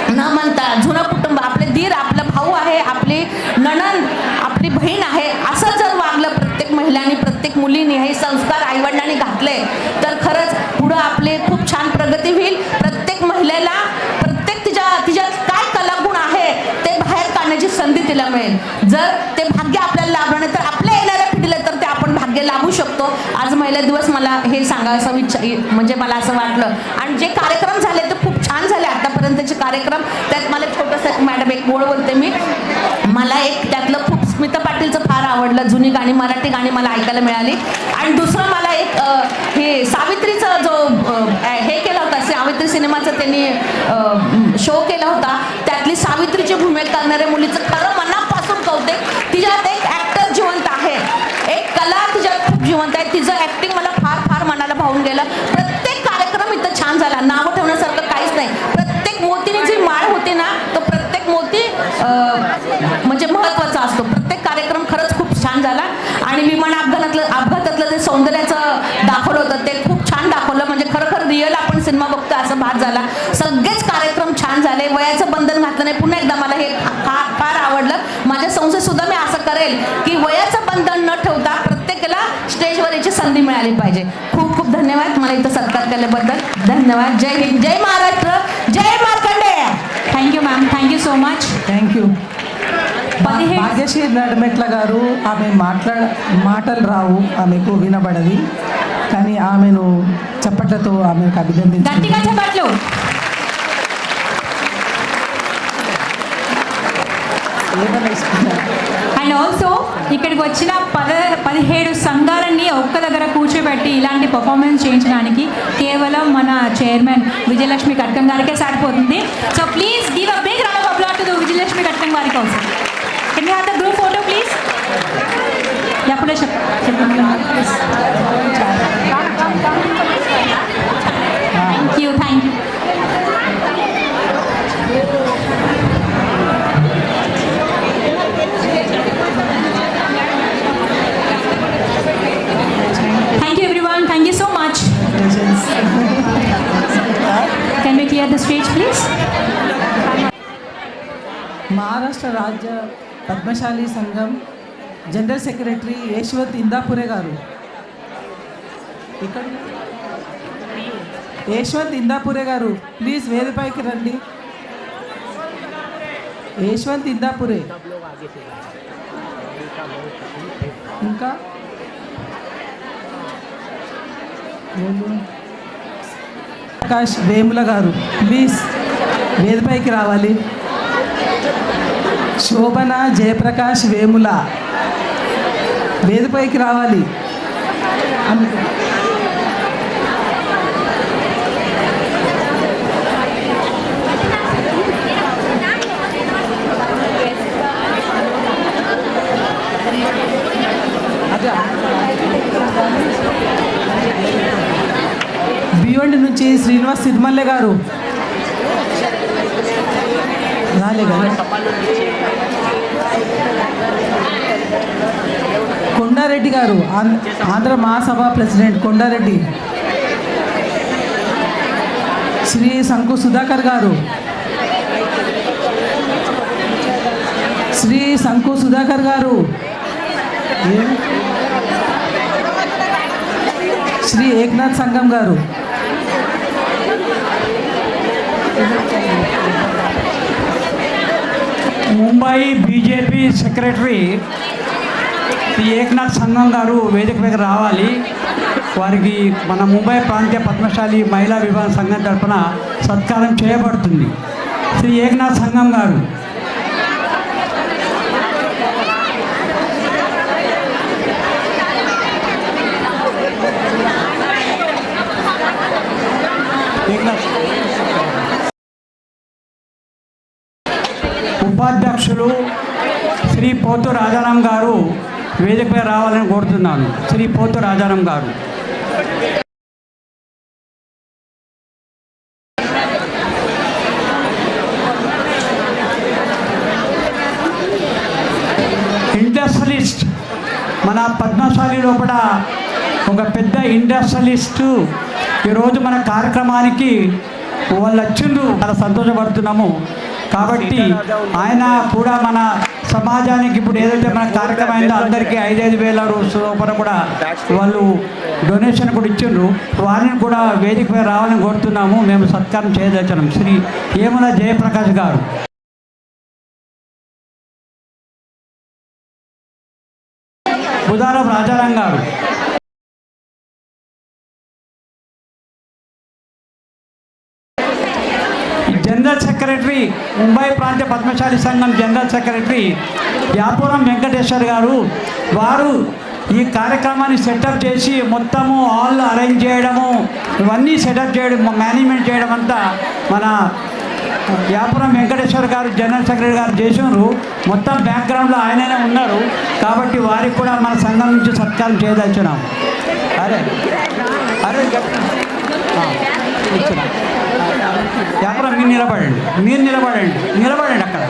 न म्हणता जुनं कुटुंब, आपले दीर, आपला भाऊ आहे, आपली नणंद, आपली बहीण आहे, असं जर वागलं प्रत्येक महिलांनी, प्रत्येक मुलीने हे संस्कार आईवडिलांनी घातले, तर खरंच पुढं आपले खूप छान प्रगती होईल. प्रत्येक महिलेला प्रत्येक तिच्यात काय कलागुण आहे ते बाहेर काढण्याची संधी तिला मिळेल. जर ते भाग्य आपल्याला लाभलं नाही, तर आपल्या येणाऱ्या पिढीला तर ते आपण भाग्य लाभू शकतो. आज महिला दिवस मला हे सांगायचं म्हणजे मला असं वाटलं. आणि जे कार्यक्रम झाले ते खूप छान झाले आतापर्यंतचे कार्यक्रम. त्यात मला छोटंसं मॅडम एक गोळ बोलते मी, मला एक त्यातलं खूप स्मिता पाटीलचं फार आवडलं, जुनी गाणी, मराठी गाणी मला ऐकायला मिळाली. आणि दुसरं मला एक हे सावित्रीचं जो हे केला होता, सावित्री सिनेमाचं त्यांनी शो केला होता, त्यातली सावित्रीची भूमिका करणाऱ्या मुलीचं खरं मनापासून कौतुक. तिच्यात एक ॲक्टर जिवंत आहे, एक कला तिच्यात खूप जिवंत आहे. तिचं ॲक्टिंग मला फार फार मनाला भावून गेलं. प्रत्येक कार्यक्रम इथं छान झाला, नावं ठेवण्यासारखं काहीच नाही. प्रत्येक मोतीने जी माळ होती ना, तो प्रत्येक मोती म्हणजे महत्त्वाचा असतो. प्रत्येक कार्यक्रम खरंच खूप छान झाला. आणि विमान अपघातातलं जे सौंदर्याचं दाखवलं होतं ते खूप छान दाखवलं, म्हणजे खरोखर रिअल आपण सिनेमा बघतो असं भास झाला. सगळेच कार्यक्रम छान झाले. वयाचं बंधन घातलं नाही, पुन्हा एकदा मला हे फार आवडलं. माझ्या संस्थेत सुद्धा मी असं करेल की वयाचं बंधन न ठेवता प्रत्येकाला स्टेजवर याची संधी मिळाली पाहिजे. खूप खूप धन्यवाद मला इथं सत्कार केल्याबद्दल. धन्यवाद. जय हिंद, जय महाराष्ट्र, जय Markandeya.
Thank you ma'am, thank you so much.
Thank you. Bhagyashree Nadimetla garu, ఆమె మాటలు రావు, ఆమెకు వినబడది, కానీ ఆమెను చప్పట్లతో ఆమెకు అభినందించారు.
గట్టిగా చెప్పట్లు. అండ్ ఆల్సో ఇక్కడికి వచ్చిన 17 సంఘాలన్నీ ఒక్క దగ్గర కూర్చోబెట్టి ఇలాంటి పర్ఫార్మెన్స్ చేయించడానికి కేవలం మన చైర్మన్ విజయలక్ష్మి కట్కం గారికే సరిపోతుంది. So please give a big round of applause to the Vijayalakshmi Katkam గారికి also. Can you have the group photo please? ఎప్పుడే చెప్పండి. Thank you, thank you. Thank you everyone. Thank you so much. Can we clear the stage please?
Maharashtra రాజ్య పద్మశాలి సంఘం general secretary Yashwant ఇందాపురే గారు ఇక్కడ. యశ్వంత్ ఇందాపురే గారు please వేదికపైకి రండి. యశ్వంత్ ఇందాపురే. ఇంకా ప్రకాష్ వేముల గారు ప్లీజ్ వేదికపైకి రావాలి. శోభన జయప్రకాష్ వేముల వేదికపైకి రావాలి. బివండి నుంచి శ్రీనివాస్ సిరిమల్లె గారు రాలే కదా. కొండారెడ్డి గారు, ఆంధ్ర మహాసభ ప్రెసిడెంట్ కొండారెడ్డి. శ్రీ శంకు సుధాకర్ గారు, శ్రీ శంకు సుధాకర్ గారు. శ్రీ ఏక్నాథ్ సంగం గారు.
ముంబై బీజేపీ సెక్రటరీ శ్రీ ఏక్నాథ్ సంగం గారు వేదిక మీద రావాలి. వారికి మన ముంబై ప్రాంతీయ పద్మశాలి మహిళా విభాగం సంఘం తరఫున సత్కారం చేయబడుతుంది. శ్రీ ఏక్నాథ్ సంగం గారు. ఉపాధ్యక్షులు శ్రీ పోతు రాజారాం గారు వేదికపై రావాలని కోరుతున్నాను. శ్రీ పోతు రాజారాం గారు. ఇండస్ట్రియలిస్ట్ మన పద్మశాలి లోపల ఒక పెద్ద ఇండస్ట్రియలిస్టు ఈరోజు మన కార్యక్రమానికి వాళ్ళు వచ్చిండ్రు, చాలా సంతోషపడుతున్నాము. కాబట్టి ఆయన కూడా మన సమాజానికి ఇప్పుడు ఏదైతే మన కార్యక్రమం అయిందో అందరికీ 5,000 రూపాయలు కూడా వాళ్ళు డొనేషన్ కూడా ఇచ్చిండ్రు. వారిని కూడా వేదికపై రావాలని కోరుతున్నాము. మేము సత్కారం చేయదలిచాము. శ్రీ ఏముల జయప్రకాష్ గారు. బుధారం రాజారాం గారు. జనరల్ సెక్రటరీ ముంబై ప్రాంతీయ పద్మశాలి సంఘం జనరల్ సెక్రటరీ యాపురం వెంకటేశ్వర్ గారు. వారు ఈ కార్యక్రమాన్ని సెటప్ చేసి మొత్తము హాల్ అరేంజ్ చేయడము, ఇవన్నీ సెటప్ చేయడం, మేనేజ్మెంట్ చేయడం అంతా మన యాపురం వెంకటేశ్వర్ గారు జనరల్ సెక్రటరీ గారు చేసినారు. మొత్తం బ్యాక్గ్రౌండ్లో ఆయననే ఉన్నారు. కాబట్టి వారికి కూడా మన సంఘం నుంచి సత్కారం చేయదలిచినాము. అరే అరే వ్యాపారం మీరు నిలబడండి అక్కడ.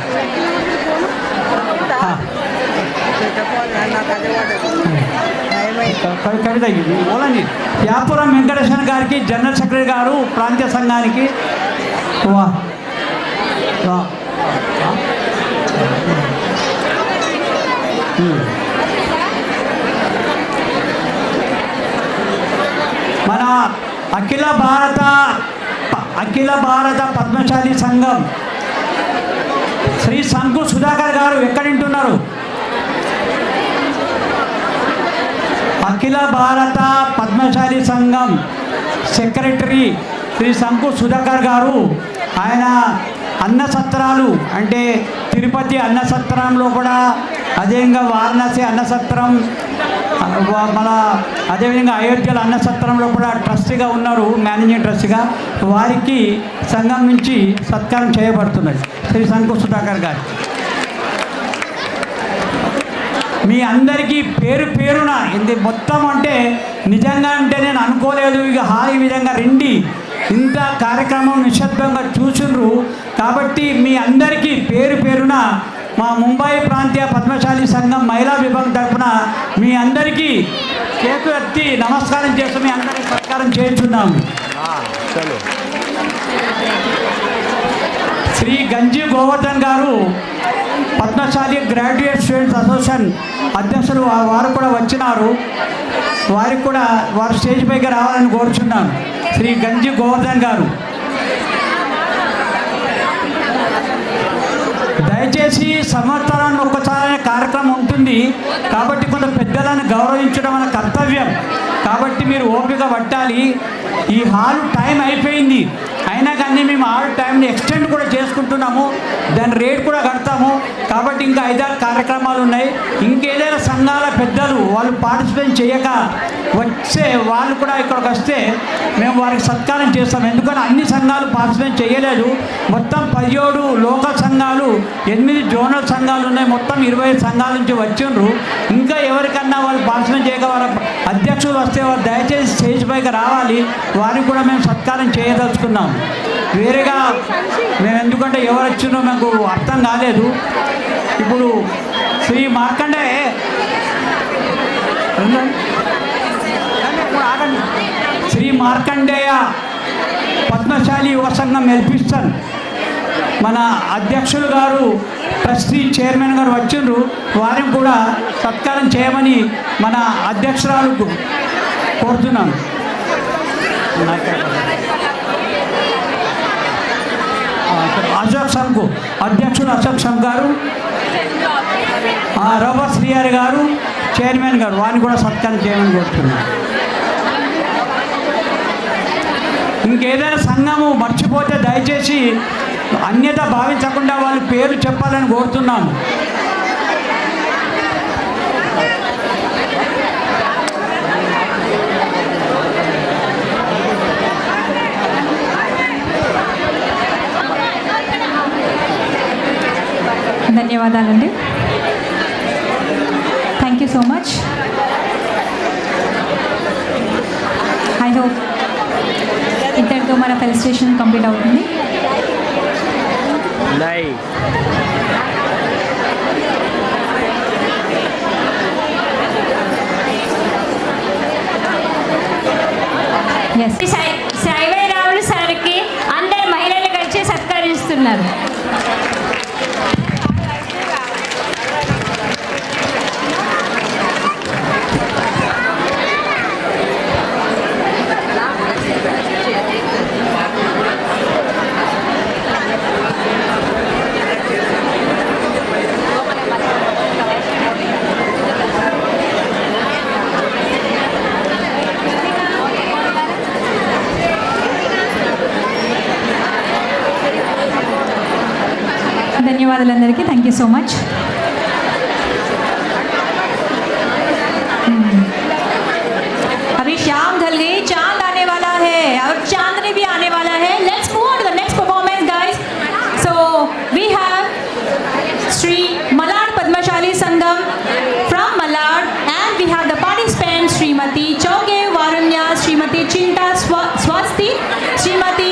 కవిత ఓలండి. వ్యాపురం వెంకటేశ్వర గారికి జనరల్ సెక్రటరీ గారు ప్రాంతీయ సంఘానికి. మన అఖిల భారత పద్మశాలి సంఘం శ్రీ సంకు సుధాకర్ గారు ఎక్కడింటున్నారు? అఖిల భారత పద్మశాలి సంఘం సెక్రటరీ శ్రీ సంకు సుధాకర్ గారు. ఆయన అన్న సత్రాలు అంటే తిరుపతి అన్న సత్రంలో కూడా, అదేవిధంగా వారణాసి అన్న సత్రం, మన అదేవిధంగా అయోధ్యలో అన్న సత్రంలో కూడా ట్రస్టీగా ఉన్నారు, మేనేజింగ్ ట్రస్టీగా. వారికి సంఘం నుంచి సత్కారం చేయబడుతున్నది శ్రీ సంకు సుధాకర్ గారు. మీ అందరికీ పేరు పేరున ఇది మొత్తం అంటే నిజంగా అంటే నేను అనుకోలేదు. ఇక ఈ విధంగా రండి, ఇంత కార్యక్రమం నిశ్శబ్దంగా చూసిండ్రు. కాబట్టి మీ అందరికీ పేరు పేరున మా ముంబై ప్రాంతీయ పద్మశాలి సంఘం మహిళా విభాగం తరఫున మీ అందరికీ చేతు ఎత్తి నమస్కారం చేస్తూ మీ అందరికీ సత్కారం చేయించున్నాము. శ్రీ గంజి గోవర్ధన్ గారు పద్మశాలి గ్రాడ్యుయేట్ స్టూడెంట్స్ అసోసియేషన్ అధ్యక్షులు, వారు కూడా వచ్చినారు. వారికి కూడా వారు స్టేజ్ పైకి రావాలని కోరుచున్నాను. శ్రీ గంజి గోవర్ధన్ గారు. దయచేసి సంవత్సరానికి ఒక్కసారి కార్యక్రమం ఉంటుంది కాబట్టి కొంత పెద్దలను గౌరవించడం మన కర్తవ్యం. కాబట్టి మీరు ఓపిక పట్టాలి. ఈ హాల్ టైం అయిపోయింది, అయినా కానీ మేము హాల్ టైంని ఎక్స్టెండ్ కూడా చేసుకుంటున్నాము. దాని రేట్ కూడా కడతాము. కాబట్టి ఇంకా 5-6 కార్యక్రమాలు ఉన్నాయి. ఇంకేదైనా సంఘాల పెద్దలు వాళ్ళు పార్టిసిపేట్ చేయక వచ్చే వాళ్ళు కూడా ఇక్కడికి వస్తే మేము వారికి సత్కారం చేస్తాం. ఎందుకంటే అన్ని సంఘాలు పార్టిసిపేట్ చేయలేదు. మొత్తం 17 లోకల్ సంఘాలు, 8 జోనల్ సంఘాలు ఉన్నాయి. మొత్తం 25 సంఘాల నుంచి వచ్చిండ్రు. ఇంకా ఎవరికన్నా వాళ్ళు పార్టిసిపేట్ చేయక వారు అధ్యక్షులు వస్తే వారు దయచేసి స్టేజ్ పైకి రావాలి. వారికి కూడా మేము సత్కారం చేయదలుచుకున్నాం. వేరేగా మేము ఎందుకంటే ఎవరు వచ్చిందో మాకు అర్థం కాలేదు. ఇప్పుడు శ్రీ మార్కండేయ పద్మశాలి యువ సంఘం ఎల్పిస్టన్ మన అధ్యక్షులు గారు, ట్రస్టీ చైర్మన్ గారు వచ్చిండ్రు. వారిని కూడా సత్కారం చేయమని మన అధ్యక్షురాలు కోరుతున్నాను. అశోక్ సంఘ్ అధ్యక్షులు అశోక్ సంఘ్ గారు, రోబా శ్రీహరి గారు చైర్మన్ గారు, వారిని కూడా సత్కారం చేయమని కోరుతున్నాను. ఇంకేదైనా సంఘము మర్చిపోతే దయచేసి అన్యత భావించకుండా వాళ్ళ పేరు చెప్పాలని కోరుతున్నాను.
ధన్యవాదాలండి. Thank you so much. I hope ఇంతటితో మన ఫెలిసిటేషన్ కంప్లీట్ అవుతుంది.
नहीं
ఎస్
శ్రైవరాములు సార్కి అందరు మహిళలు కలిసి సత్కరిస్తున్నారు.
ధన్యవాదాలందరికీ. Thank you so much. अभी शाम ढल गई, चांद आने वाला है और चांदनी भी आने वाला है. Let's move on to the next performance, guys. So we have Sri Malad Padmashali Sangam from Malad, and we have the participants Srimati Chauge Varunya, Srimati Chinta Swasti, Srimati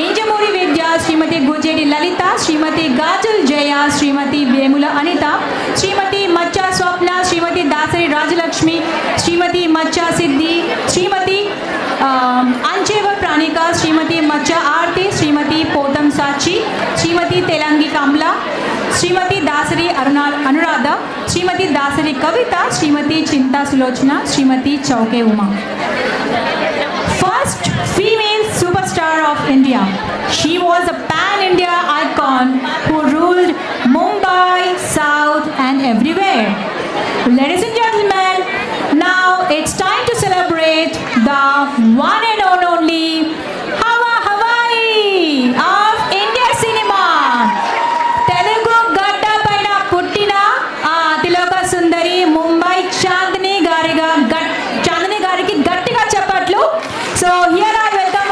Injamuri Vidya, Srimati Gujeri Lalita, Srimati Gajal Jaya, Srimati Vemula Anita, Srimati Macha Swapna, Srimati Dasari Rajalakshmi, Srimati Macha Siddhi, Srimati Anchevar Pranika, Srimati Macha Aarti, Srimati Potam Sachi, Srimati Telangi Kamla, Srimati Dasari Anuradha, Srimati Dasari Kavita, Srimati Chinta Sulochana, Srimati Chauke Uma. First female superstar of India. She was a pan-India icon who ruled Mumbai, South and everywhere. Ladies and gentlemen, now it's time to celebrate the one and only Hawa Hawaii of India cinema. Telugu gadda paina puttina Atiloka Sundari Mumbai Chandni gariki gattiga cheppatlu. So here I welcome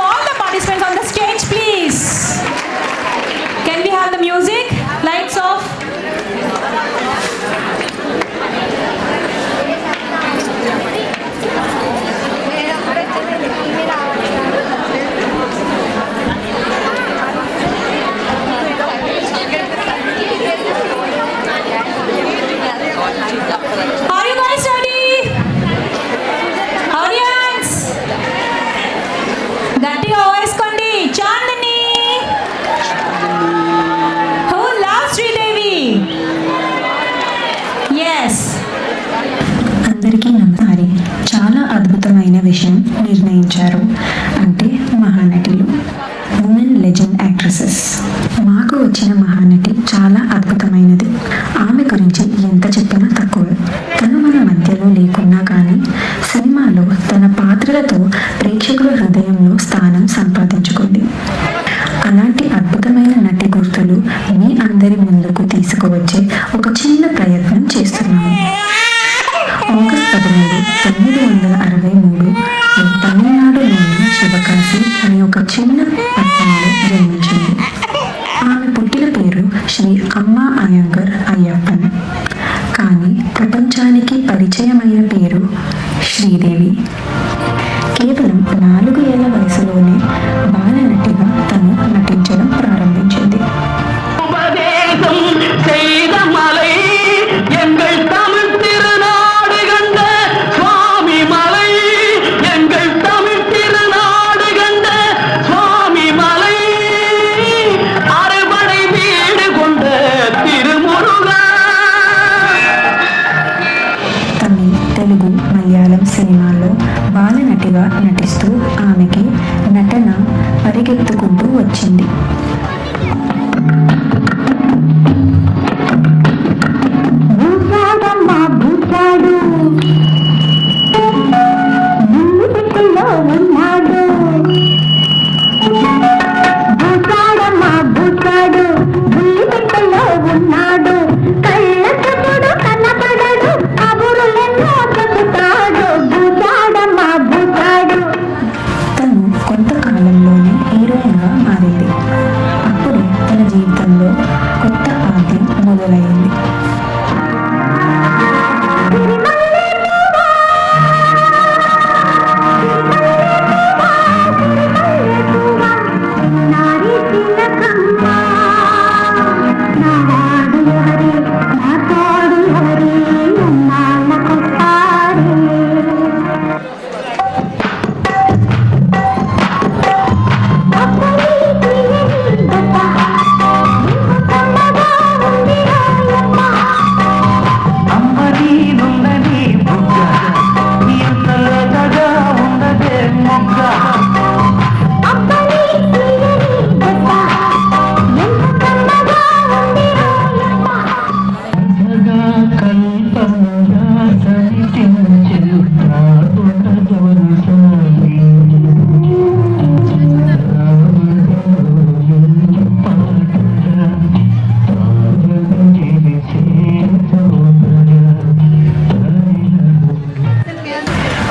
పాడుతూ వచ్చింది. కొంతకాలంలోనే హీరోయిన్గా మారింది. అప్పుడే తన జీవితంలో కొత్త ఆద్యం మొదలైంది.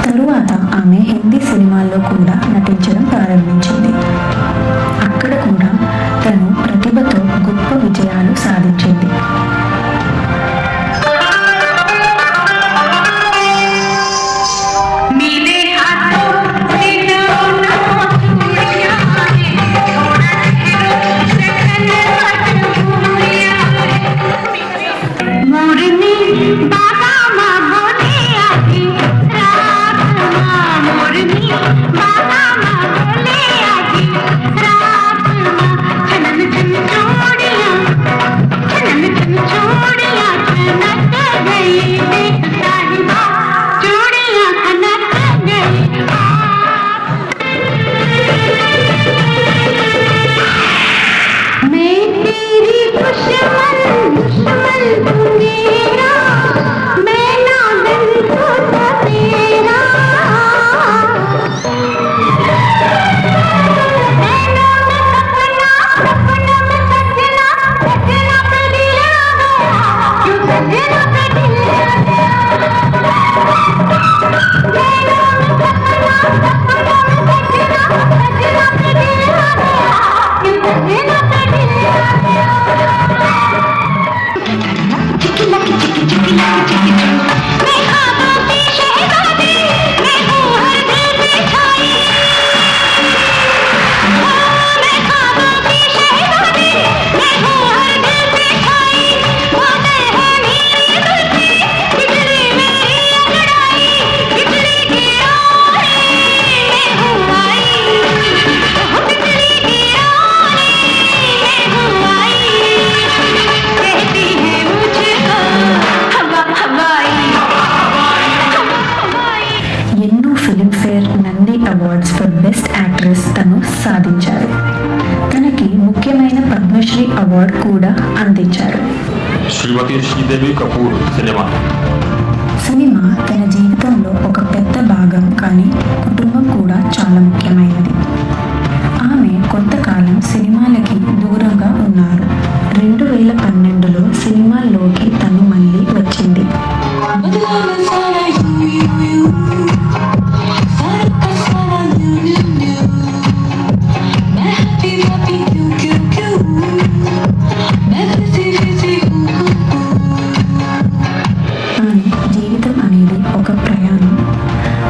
తరువాత ఆమె హిందీ సినిమాల్లో కూడా నటించడం ప్రారంభించింది. అక్కడ కూడా తను ప్రతిభతో గొప్ప విజయాలు సాధించింది. అవార్డ్స్ ఫర్ బెస్ట్ యాక్ట్రెస్ తను సాధించారు. తనకి ముఖ్యమైన పద్మశ్రీ అవార్డు కూడా అందించారు.
శ్రీమతి శ్రీదేవి కపూర్
సినిమా తన జీవితంలో ఒక పెద్ద భాగం, కానీ కుటుంబం కూడా చాలా ముఖ్యమైనది. ఆమె కొంతకాలం సినిమాలకి దూరంగా ఉన్నారు. 2012లో సినిమాల్లోకి తను మళ్ళీ వచ్చింది. జీవితం అనేది ఒక ప్రయాణం.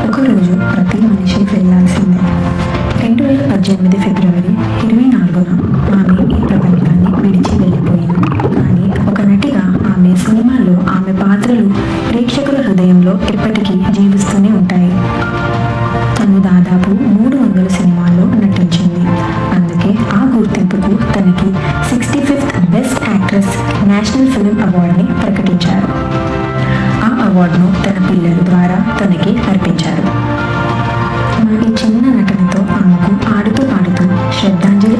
ఒకరోజు ప్రతి మనిషి వెళ్ళాల్సిందే. 2018 ఫిబ్రవరి 24న ఆమె ఈ ప్రపంచాన్ని విడిచి వెళ్ళిపోయింది. కానీ ఒక నటిగా ఆమె సినిమాల్లో ఆమె పాత్రలు ప్రేక్షకుల హృదయంలో ఎప్పటికీ జీవిస్తూనే ఉంటాయి. తను దాదాపు 300 సినిమాల్లో నటించింది. అందుకే ఆ గుర్తింపుకు తనకి 65th best actress national film అవార్డుని ప్రకటించారు. ఆ అవార్డును తన పిల్లల ద్వారా తనకి అర్పించారు. మరి చిన్న నటనతో ఆమెకు ఆడుతూ పాడుతూ శ్రద్ధాంజలి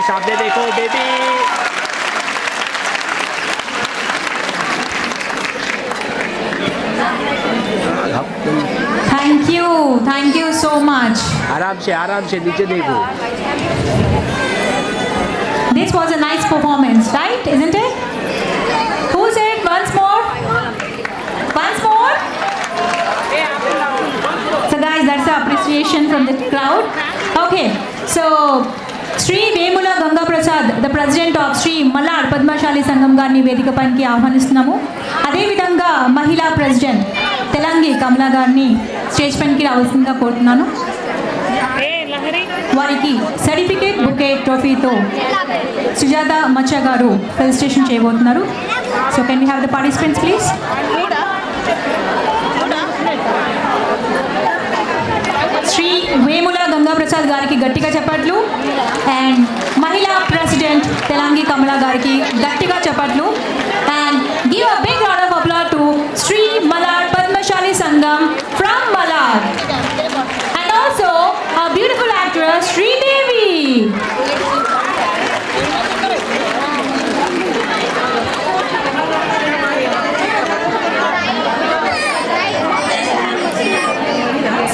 सामने देखो baby.
Thank you so much.
आराम से नीचे देखो.
This was a nice performance, right? Isn't it? Who said once more? Once more? So guys, that's the appreciation from the crowd. Okay, so Sri Vemula Ganga Prasad, the president of Sri Malad Padmashali Sangam గారిని వేదిక పైకి ఆహ్వానిస్తున్నాము. అదేవిధంగా మహిళా president తెలంగి కమలా గారిని stage పైకి రావాల్సిందిగా కోరుతున్నాను. వారికి సర్టిఫికేట్ బుకే ట్రోఫీతో సుజాత మచ్చ గారు ఫెలిసిటేషన్ చేయబోతున్నారు. So can you have the participants please. Shri Vemula Ganga Prasad గారికి గట్టిగా చెప్పట్లు. అండ్ మహిళా ప్రెసిడెంట్ తెలంగి కమలా గారికి గట్టిగా చెప్పట్లు. And give a big round of applause to Shri Malad Padmashali Sangham from Malad. And also a beautiful actress Sri Devi.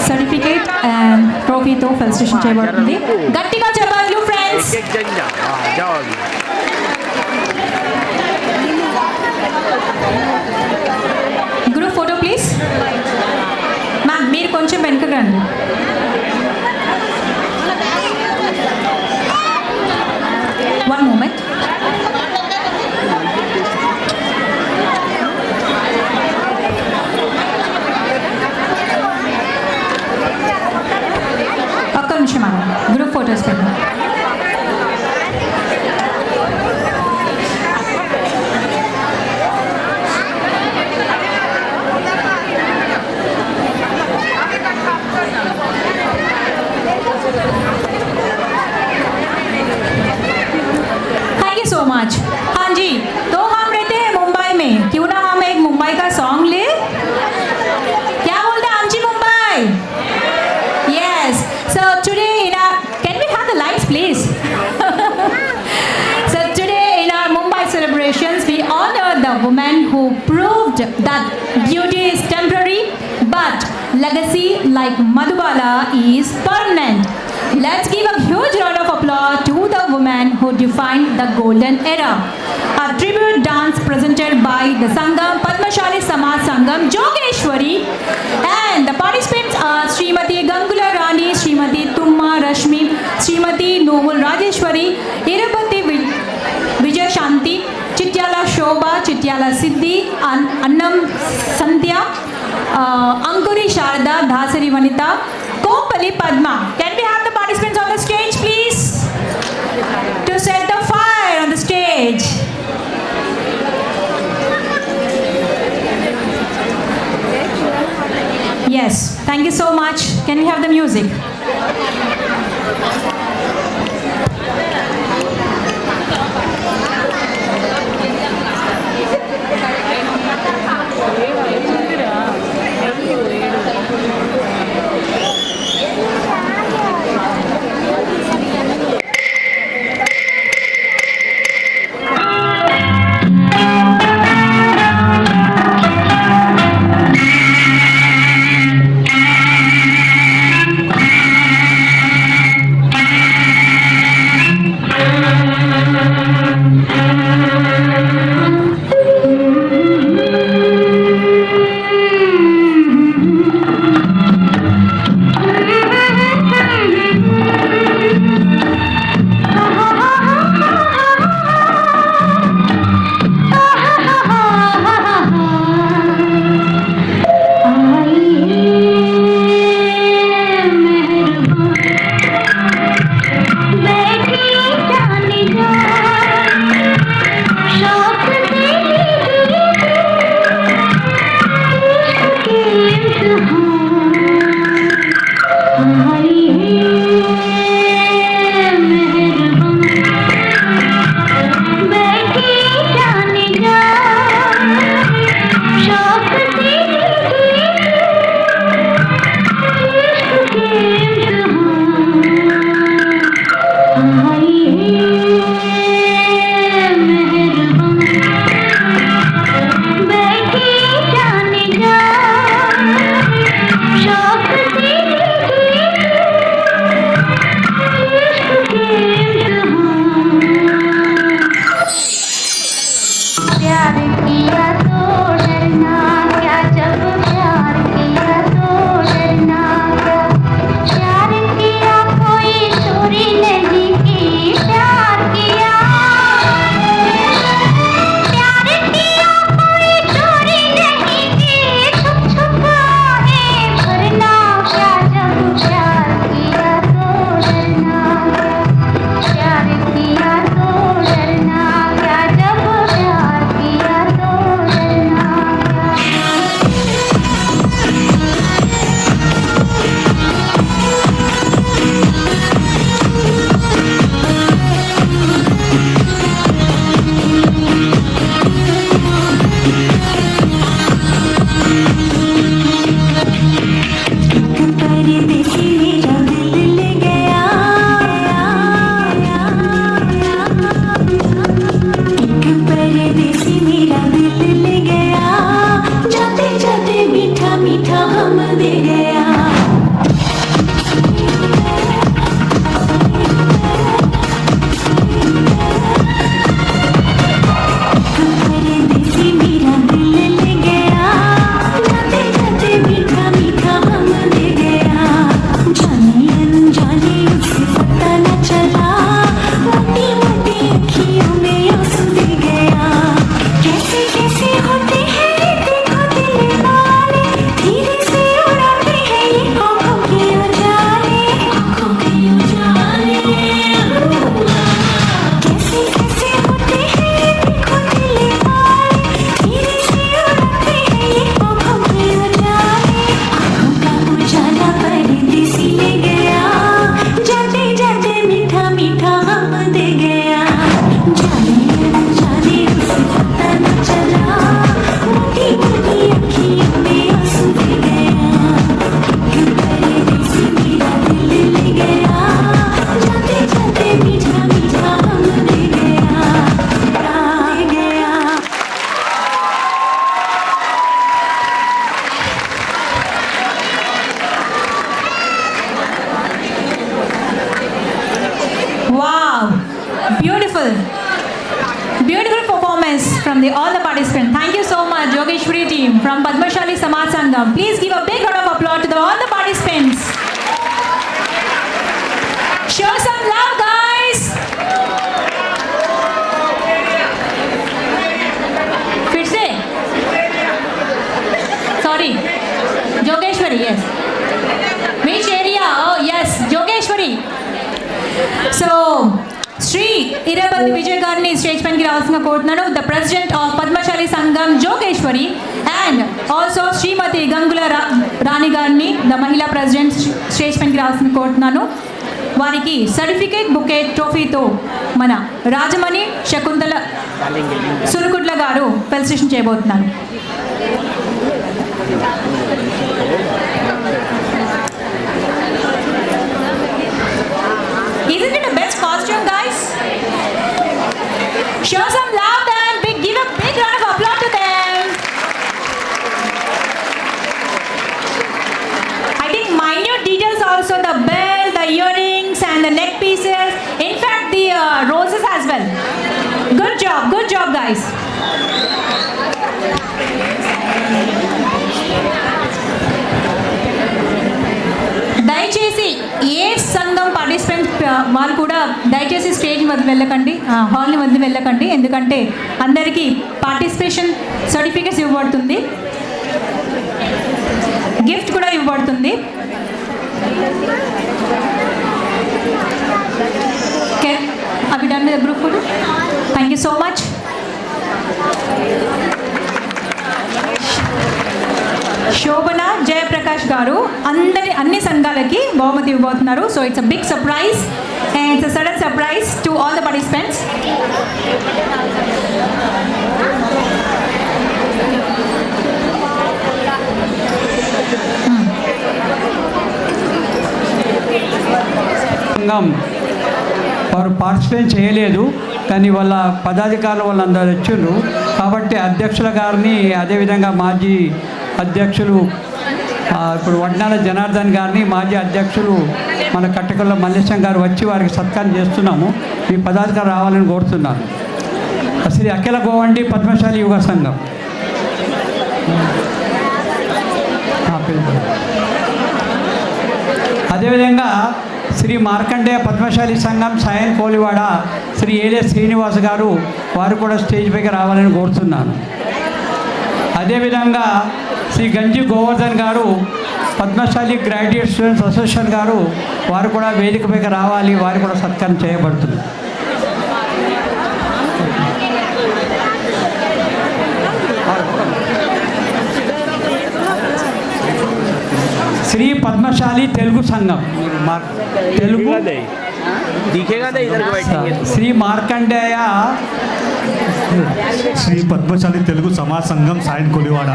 Certificate and ట్రోఫీతో ఫెలిసిటేషన్ చేయబడుతుంది. గట్టిగా చెప్పాలి ఫ్రెండ్స్.
एक जन जा. जाओ अभी.
Group photo please. మ్యామ్ మీరు కొంచెం వెనుకకు రండి. One moment. ఒక్క నిమిషం అన్న గ్రూప్ ఫోటోస్ పెట్టండి. so much. हाँ जी, तो हम रहते हैं मुंबई में, क्यों ना हम एक मुंबई का सॉन्ग ले? क्या बोलते हैं आमची Mumbai? Yes. So today in our, can we have the lights please? So today in our Mumbai celebrations, we honor the woman who proved that beauty is temporary, but legacy like Madhubala is permanent. Let's give a huge round of applause to the woman who defined the golden era. A tribute dance presented by the Sangam Padmashali Samaj Sangam Jogeshwari, and the participants are Srimati Gangula Rani, Srimati Tumma Rashmi, Srimati Noble Rajeshwari, Irupati Vijay Shanti, Chityala Shobha, Chityala Siddhi, Annam Sandhya, Ankuri Sharda, Dhasari Vanita, Kopali Padma. Can we have the participants on the stage please? To set the fire on the stage. Yes, thank you so much. Can we have the music? from all the participants. Thank you so much, Yogeshwari team from Padmashali Samaj Sangam. Please give a big round of applause to all the participants. Show some love, guys. फिर से sorry, Yogeshwari, yes. Which area? Oh yes, Yogeshwari. So, Sri Irabandi Vijay Garni stage pen ki ravalsina korutunnanu, the president of Padmashali Sangam Yogeshwari, and also Srimati Gangula Rani Garni, the Mahila president, stage pen ki ravalsina korutunnanu. వారికి certificate bouquet ట్రోఫీతో మన రాజమణి శకుంతల సురుకుట్ల గారు felicitation చేయబోతున్నారు. Isn't it the best costume, guys? Show some love and give a big round of applause to them. I think minute details also, the bell, the earrings and the neck pieces. In fact, the roses as well. Good job, guys. దయచేసి ఏ సంఘం participant వాళ్ళు కూడా దయచేసి stage వద్ద వెళ్ళకండి, హాల్ని వద్ద వెళ్ళకండి. ఎందుకంటే అందరికీ పార్టిసిపేషన్ సర్టిఫికేట్స్ ఇవ్వబడుతుంది, గిఫ్ట్ కూడా ఇవ్వబడుతుంది. ఓకే, అవి done with group photo. Thank you so much. Shobhana Jayaprakash garu అన్ని సంఘాలకి బహుమతి ఇవ్వబోతున్నారు. So it's a big surprise and it's a sudden surprise to all the participants.
సంఘం వారు పార్టిసిపేట్ చేయలేదు, కానీ వాళ్ళ పదాధికారులు వాళ్ళందరూ వచ్చిండ్రు. కాబట్టి అధ్యక్షుల గారిని, అదేవిధంగా మాజీ అధ్యక్షులు ఇప్పుడు వడ్నాల జనార్దన్ గారిని, మాజీ అధ్యక్షులు మన కట్టకల్ల మల్లేశం గారు వచ్చి వారికి సత్కారం చేస్తున్నాము. మీ పదాధికారులు రావాలని కోరుతున్నాను. శ్రీ అఖిల గోవండి పద్మశాలి యువ సంఘం. అదేవిధంగా శ్రీ మార్కండేయ పద్మశాలి సంఘం సాయన్ కోలివాడ శ్రీ ఏలే శ్రీనివాస్ గారు, వారు కూడా స్టేజ్ పైకి రావాలని కోరుతున్నాను. అదేవిధంగా శ్రీ గంజి గోవర్ధన్ గారు పద్మశాలి గ్రాడ్యుయేట్ స్టూడెంట్స్ అసోసియేషన్ గారు, వారు కూడా వేదిక పైకి రావాలి, వారు కూడా సత్కారం చేయబడుతుంది. శ్రీ పద్మశాలి తెలుగు సంఘం తెలుగు శ్రీ మార్కండేయ
శ్రీ పద్మశాలి తెలుగు సమాజ్ సంఘం సాయన్ కొలివాడ.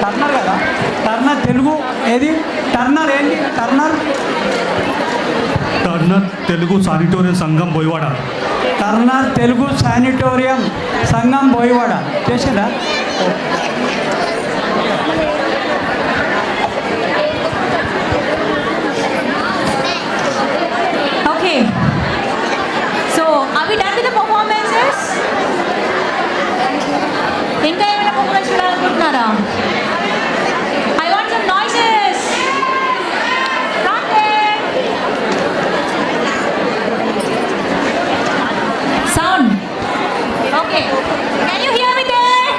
టర్నర్ కదా, టర్నర్ తెలుగు ఏది, టర్నర్ ఏంటి, టర్నర్
తెలుగు శానిటోరియం సంఘం బోయవాడ.
టర్నర్ తెలుగు శానిటోరియం సంఘం బోయవాడ చేసిందా?
ఓకే, సో అవి డన్ విత్ ద పర్ఫార్మెన్సెస్. ఇంకా ఏమైనా పర్ఫార్మెన్స్ చూడాలనుకుంటున్నారా? I want some noises. Sound okay, can you hear me there?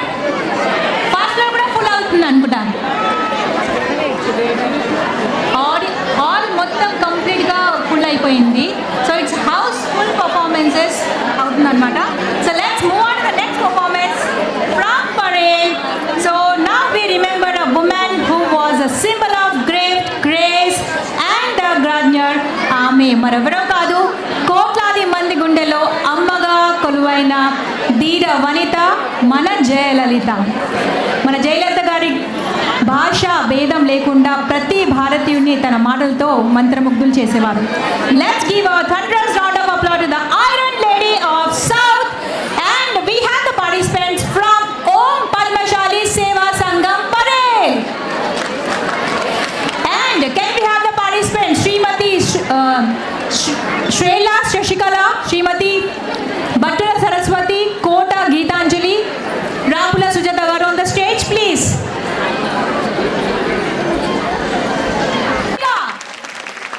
Fast లో కూడా ఫుల్ అవుతుంది అనుకుంటా. హాల్ మొత్తం కంప్లీట్గా ఫుల్ అయిపోయింది. So it's house full performances. మరెవరో కాదు, కోట్లాది మంది గుండెలో అమ్మగా కొలువైన ధీర వనిత మన జయలలిత. మన జయలలిత గారి భాష భేదం లేకుండా ప్రతి భారతీయుడిని తన మాటలతో మంత్రముగ్ధులు చేసేవారు. Let's give a thunderous round of applause to the Iron Lady of South, and we have the participants from Om Padmashali Seva Sangam Parel. And can we have the participants Srimati Shrela Shashikala, Srimati Bhattara Saraswati, Kota Geetanjali, Rapula Sujata garu on the stage please.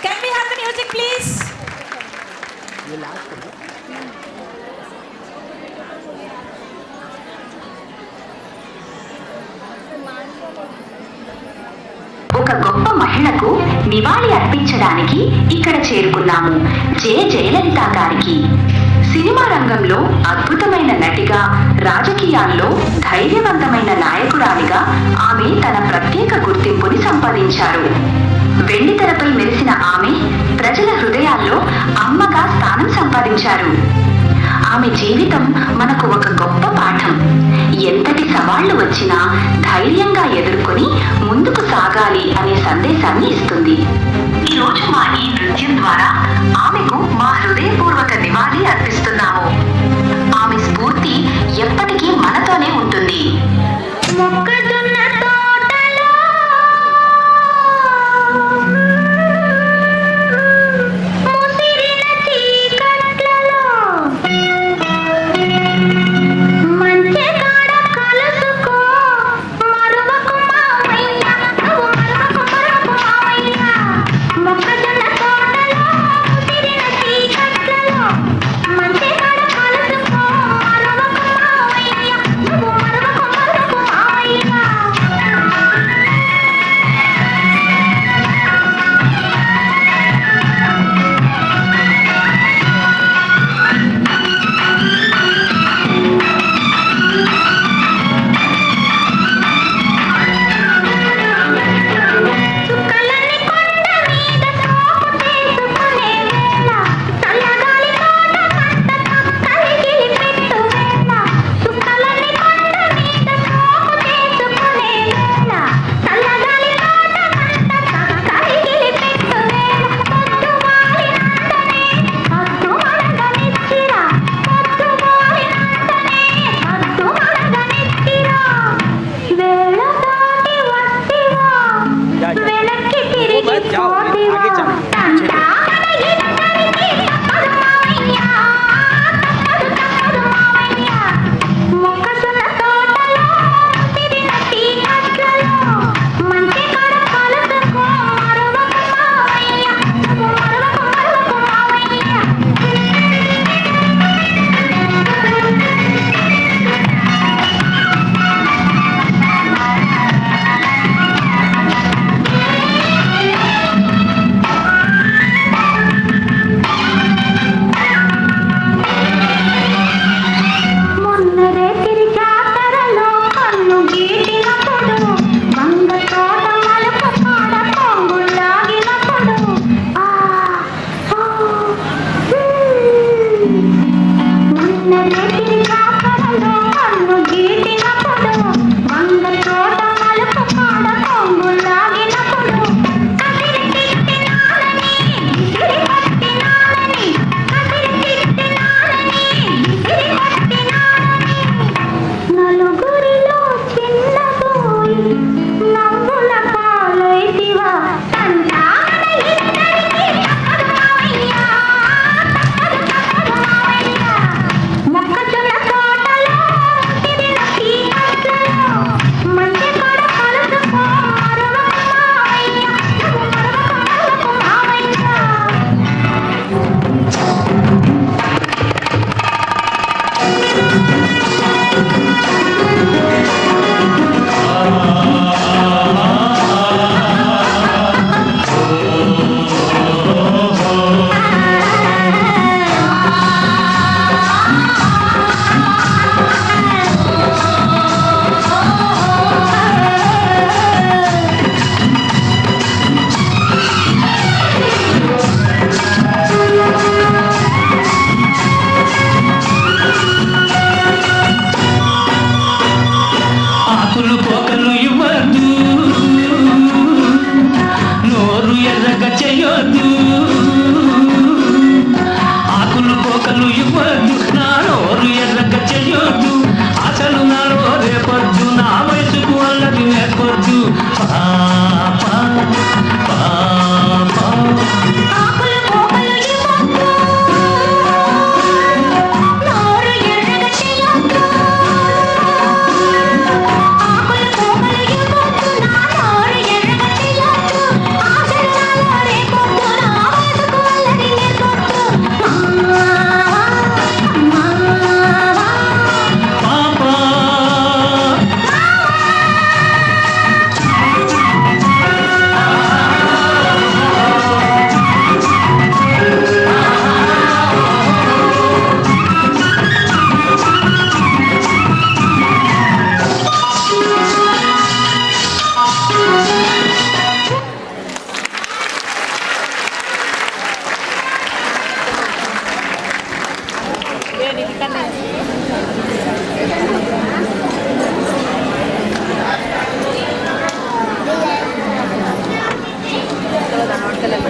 Can we have the music please?
ఒక గొప్ప మహిళకు నివాళి అర్పించడానికి ఇక్కడ చేరుకున్నాము. జయలలిత గారికి cinema రంగంలో అద్భుతమైన నటిగా, రాజకీయాల్లో ధైర్యవంతమైన నాయకురాలిగా ఆమె తన ప్రత్యేక గుర్తింపుని సంపాదించారు. వెండితెరపై మెరిసిన ఆమె ప్రజల హృదయాల్లో అమ్మగా స్థానం సంపాదించారు. ఆమె జీవితం మనకు ఒక గొప్ప పాఠం. ఎంతటి సవాళ్లు వచ్చినా ధైర్యంగా ఎదుర్కొని ముందుకు సాగాలి అనే సందేశాన్ని ఇస్తుంది. ఈరోజు మా ఈ నృత్యం ద్వారా ఆమెకు మా హృదయపూర్వక నివాళి అర్పిస్తున్నాము. ఆమె స్ఫూర్తి ఎప్పటికీ మనతోనే ఉంటుంది. మొక్కజొన్న తోటలో ముసిరిన చీకట్లలో మంచి కాడ కలుసుకో, మరువకు మావయ్య, నువ్వు మరువకు మావయ్య. మొక్కజొన్న తోటలో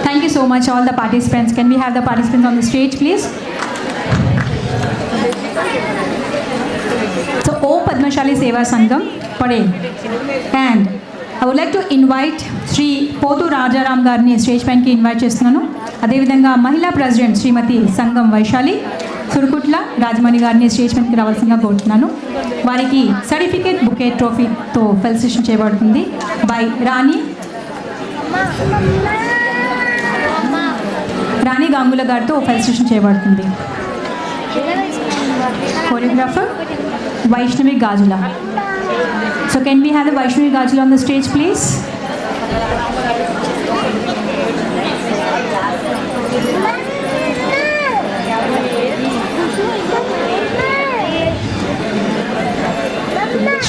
Thank you so much, all the participants. Can we have the participants on the stage, please? So, O Padmashali Seva Sangam Parade. And I would like to invite Sri Pothu Rajaram Garni stage pan ki invite చేస్తున్నాను. అదేవిధంగా మహిళా president Shrimati Sangam Vaishali Surukutla Rajamani గారిని stage పైకి రావాల్సిందిగా కోరుతున్నాను. వారికి certificate bouquet ట్రోఫీతో felicitation చేయబడుతుంది బై రాణి గాంగుల గారితో ఫెలిసిటేషన్ చేయబడుతుంది. Choreographer Vaishnavi Gajula. So can we have the Vaishnavi Gajula on the stage please?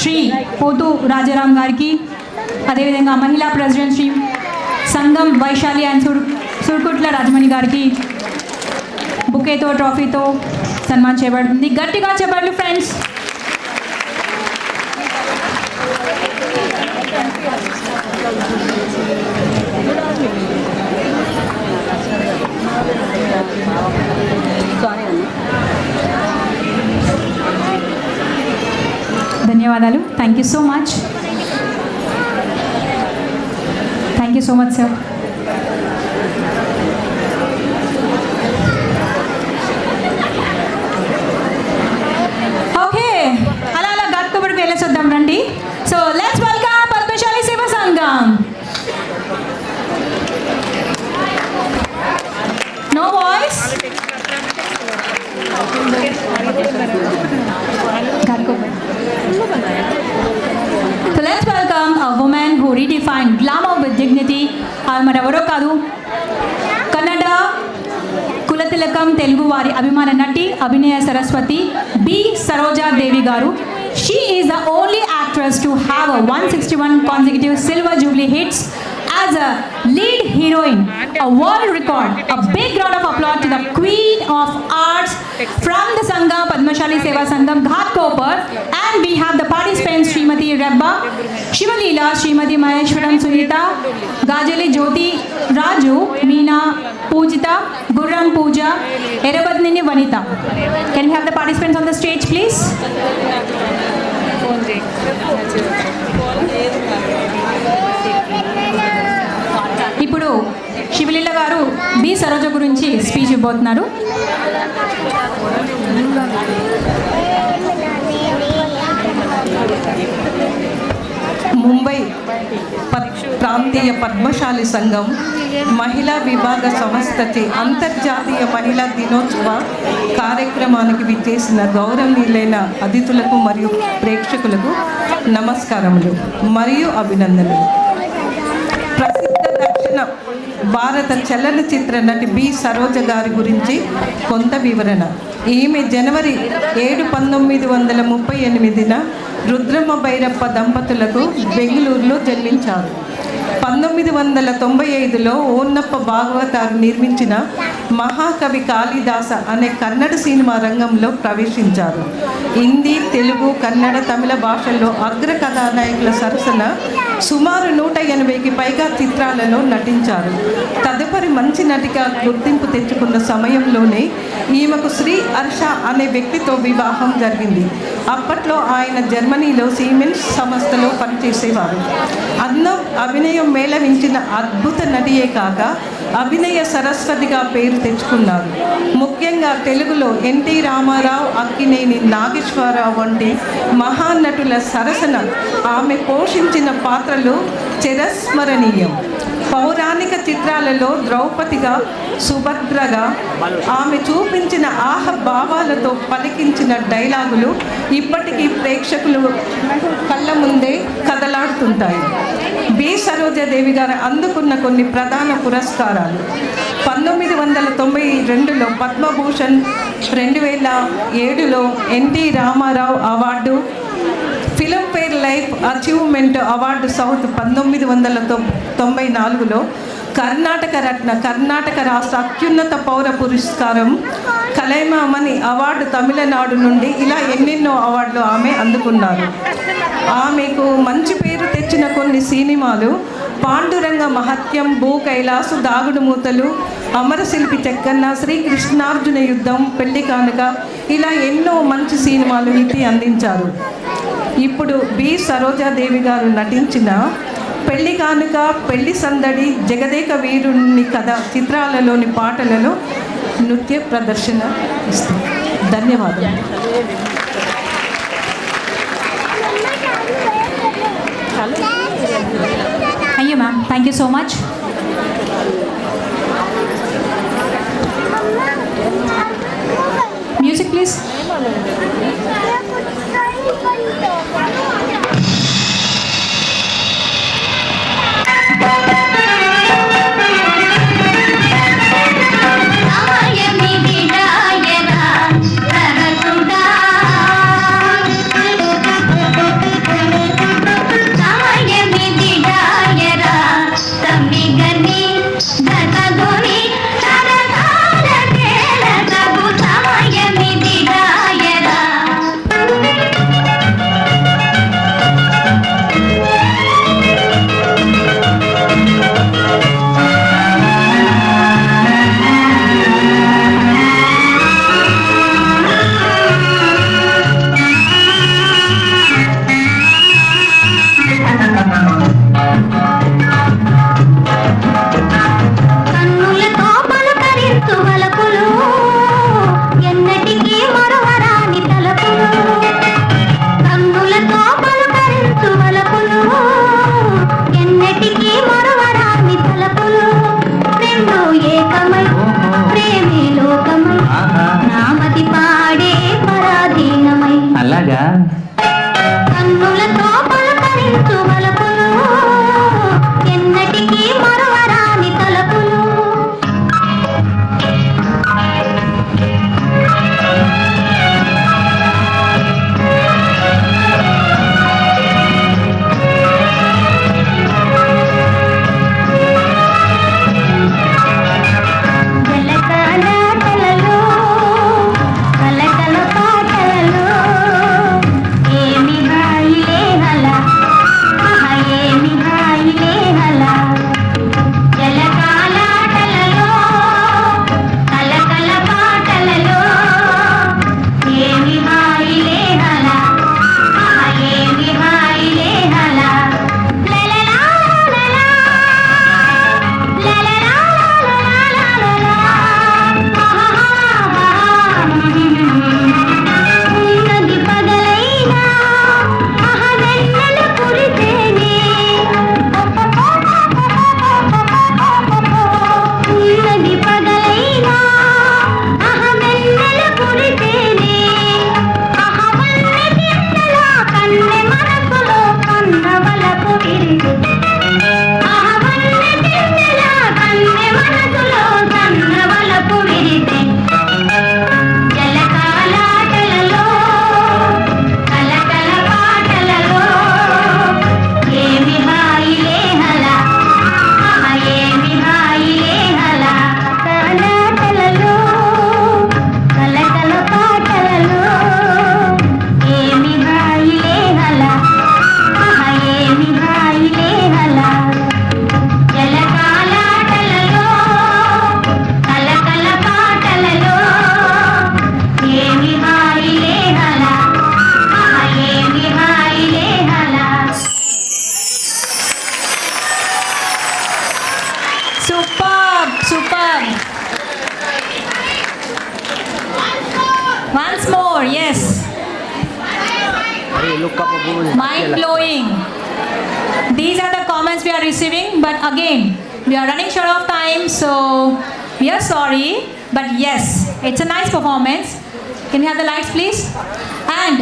Shri Potu Rajaram గారికి అదేవిధంగా మహిళా ప్రెసిడెంట్ శ్రీ సంగం వైశాలి అండ్ సుర్కుట్ల రాజమణి గారికి బుకేతో ట్రోఫీతో సన్మానం చేయబడుతుంది. గట్టిగా చెప్పండి ఫ్రెండ్స్. ధన్యవాదాలు. Thank you so much. Thank you so much sir. Okay, అలా అలా గట్టుబడికి వెళ్ళేసొద్దాం రండి. So let's welcome Padmashali Seva Sangham. No voice. So let's welcome a woman who redefined glamour with dignity. ఆమె మరెవరో కాదు, కన్నడ కులతిలకం తెలుగు వారి అభిమాన నటి అభినయ సరస్వతి బి సరోజా దేవి గారు. She is the only actress to have a 161 consecutive silver jubilee hits as a lead heroine, a world record. A big round of applause to the Queen of Arts from the Sangam Padmashali Seva Sangam Ghatkopar. And we have the participants Srimati Rebba, Shivalila, Srimati Maheshwaram Sunita, Gajali Jyoti Raju, Meena Pujita, Gurram Pooja, Erabadnini Vanita. Can we have the participants on the stage please? ఇప్పుడు శివలీల గారు B Saroja గురించి speech ఇవ్వబోతున్నారు.
ముంబై ప్రాంతీయ పద్మశాలి సంఘం మహిళా విభాగ సంస్థచే అంతర్జాతీయ మహిళా దినోత్సవ కార్యక్రమానికి విచ్చేసిన గౌరవనీయులైన అతిథులకు మరియు ప్రేక్షకులకు నమస్కారములు మరియు అభినందనలు. ప్రసిద్ధ దక్షిణ భారత చలనచిత్ర నటి బి సరోజ గారి గురించి కొంత వివరణ. ఈమె జనవరి 7, 1938న రుద్రమ్మ భైరప్ప దంపతులకు బెంగళూరులో జన్మించారు. 1995లో ఓన్నప్ప భాగవతారు నిర్మించిన మహాకవి కాళిదాస అనే కన్నడ సినిమా రంగంలో ప్రవేశించారు. హిందీ, తెలుగు, కన్నడ, తమిళ భాషల్లో అగ్ర కథానాయకుల సరసన సుమారు 180కి పైగా చిత్రాలలో నటించారు. తదుపరి మంచి నటిగా గుర్తింపు తెచ్చుకున్న సమయంలోనే ఈమెకు శ్రీ హర్ష అనే వ్యక్తితో వివాహం జరిగింది. అప్పట్లో ఆయన జర్మనీలో సీమెన్స్ సంస్థలో పనిచేసేవారు. అభినయం మేళవించిన అద్భుత నటియే కాక అభినయ సరస్వతిగా పేరు తెచ్చుకున్నారు. ముఖ్యంగా తెలుగులో ఎన్టీ రామారావు, అక్కినేని నాగేశ్వరరావు వంటి మహానటుల సరసన ఆమె పోషించిన పాత్రలు చిరస్మరణీయం. పౌరాణిక చిత్రాలలో ద్రౌపదిగా, సుభద్రగా ఆమె చూపించిన భావాలతో పలికించిన డైలాగులు ఇప్పటికీ ప్రేక్షకులు కళ్ళ ముందే కదలాడుతుంటాయి. బి సరోజాదేవి గారు అందుకున్న కొన్ని ప్రధాన పురస్కారాలు: 1992లో పద్మభూషణ్, 2007లో NT Rama Rao award, Filmfare life achievement award south 1994లో, కర్ణాటక రత్న కర్ణాటక రాష్ట్ర అత్యున్నత పౌర పురస్కారం కలైమామణి అవార్డు తమిళనాడు నుండి, ఇలా ఎన్నెన్నో అవార్డులు ఆమె అందుకున్నారు. ఆమెకు మంచి పేరు తెచ్చిన కొన్ని సినిమాలు పాండురంగ మహత్యం, భూ కైలాసు, దాగుడు మూతలు, అమరశిల్పి చెక్కన్న, శ్రీకృష్ణార్జున యుద్ధం, పెళ్లి కానుక, ఇలా ఎన్నో మంచి సినిమాలు ఇట్టి అందించారు. ఇప్పుడు బి సరోజాదేవి గారు నటించిన పెళ్లి కానుక, పెళ్లి సందడి, జగదేక వీరుని కథ చిత్రాలలోని పాటలలో నృత్య ప్రదర్శన ఇస్తారు. ధన్యవాదాలు.
Thank you, ma'am. Thank you so much. Music, please.
సమయమిదిడాయరా
Mind blowing. These are the comments we are receiving, but again, we are running short of time, so we are sorry. But yes, it's a nice performance. Can we have the lights, please? And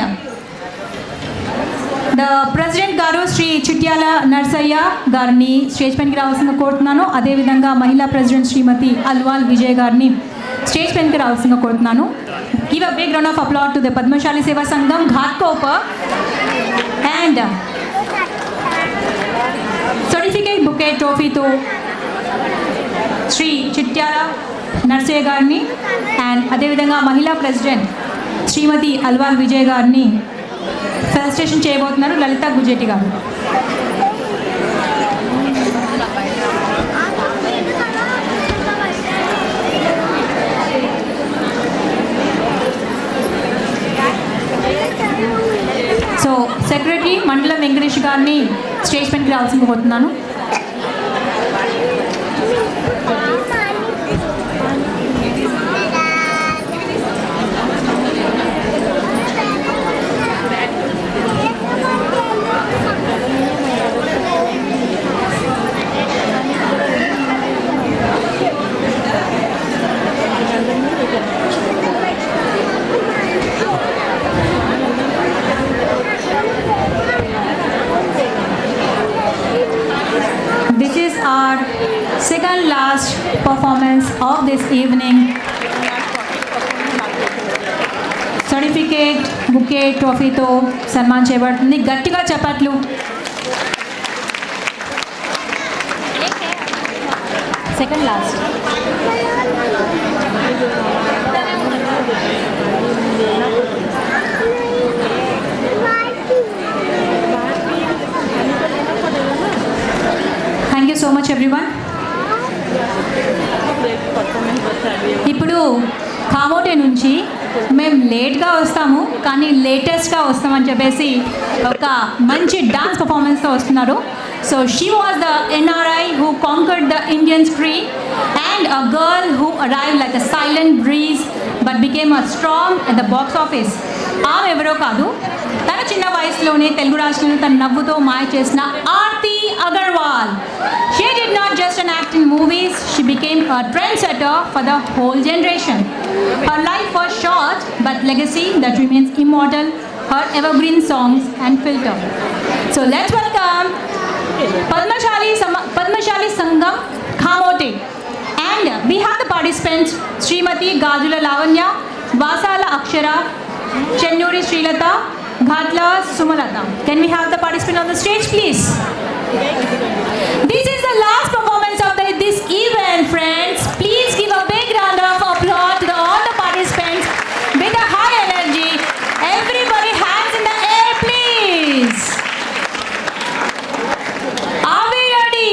the President గారు శ్రీ చిట్యాల నర్సయ్య గారిని stage పైనకి రావాల్సిందిగా కోరుతున్నాను. అదేవిధంగా మహిళా president శ్రీమతి అల్వాల్ విజయ్ గారిని stage పైనకి రావాల్సిందిగా కోరుతున్నాను. Give a big round of applause to the Padmashali Seva Sangham Ghatkopar and certificate bouquet ట్రోఫీతో శ్రీ చిట్యాల నర్సయ్య గారిని అండ్ అదేవిధంగా మహిళా ప్రెసిడెంట్ శ్రీమతి అల్వాల్ విజయ్ గారిని ఫెలిసిటేషన్ చేయబోతున్నారు లలితా గుజెట్టి గారు. సో సెక్రటరీ మండలం వెంకటేష్ గారిని స్టేజ్ పైనకి రావాల్సింది కోరుతున్నాను. This is our second last performance of this evening. Certificate bouquet ట్రోఫీతో సన్మాన్ చేయబడుతుంది. గట్టిగా చప్పట్లు. Second last. Thank you so much everyone. ఇప్పుడు కామోటే నుంచి మేము లేట్గా వస్తాము కానీ లేటెస్ట్గా వస్తామని చెప్పేసి ఒక మంచి డాన్స్ పర్ఫార్మెన్స్తో వస్తున్నారు. So she was the NRI who conquered the Indian screen and a girl who arrived like a silent breeze but became a storm at the box office. ఆమె ఎవరో కాదు, తన చిన్న వయసులోనే తెలుగు రాష్ట్రంలో తన నవ్వుతో మాయ చేసిన Aarti Agarwal. She did not just act in movies, she became a trendsetter for the whole generation. Her life was short but legacy that remains immortal, her evergreen songs and filter. So let's welcome Padmashali Sangam Khamote. And we have the participants Srimati Gajula Lavanya, Vasala Akshara, Chennuri Srilata, Ghatla Sumalata. Can we have the participant on the stage, please? This is the last performance of this event, friends. Please give a big round of applause to all the participants with a high energy. Everybody, hands in the air, please. Are we ready?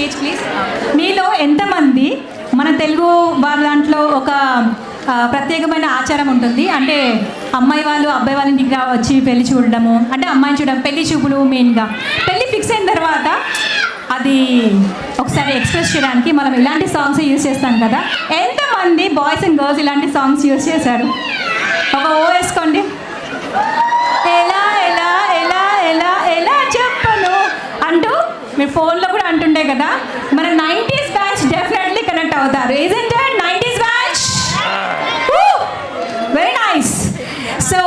Stage please. మీలో ఎంతమంది మన తెలుగు వాళ్ళ దాంట్లో ఒక ప్రత్యేకమైన ఆచారం ఉంటుంది, అంటే అమ్మాయి వాళ్ళు అబ్బాయి వాళ్ళ ఇంటికి వచ్చి పెళ్లి చూడడము, అంటే అమ్మాయిని చూడడం, పెళ్లి చూపులు మెయిన్గా. పెళ్లి ఫిక్స్ అయిన తర్వాత అది ఒకసారి ఎక్స్ప్రెస్ చేయడానికి మనం ఇలాంటి సాంగ్స్ యూజ్ చేస్తాం కదా. ఎంతమంది బాయ్స్ అండ్ గర్ల్స్ ఇలాంటి సాంగ్స్ యూజ్ చేశారు? ఒక ఓ వేసుకోండి. ఎలా ఎలా ఎలా ఎలా ఎలా చెప్పను అంటూ మీరు ఫోన్లో కూడా అంటుండే కదా. మన 90s బ్యాచ్ డెఫినెట్లీ కనెక్ట్ అవుతారు. Isn't it? 90s batch very nice. So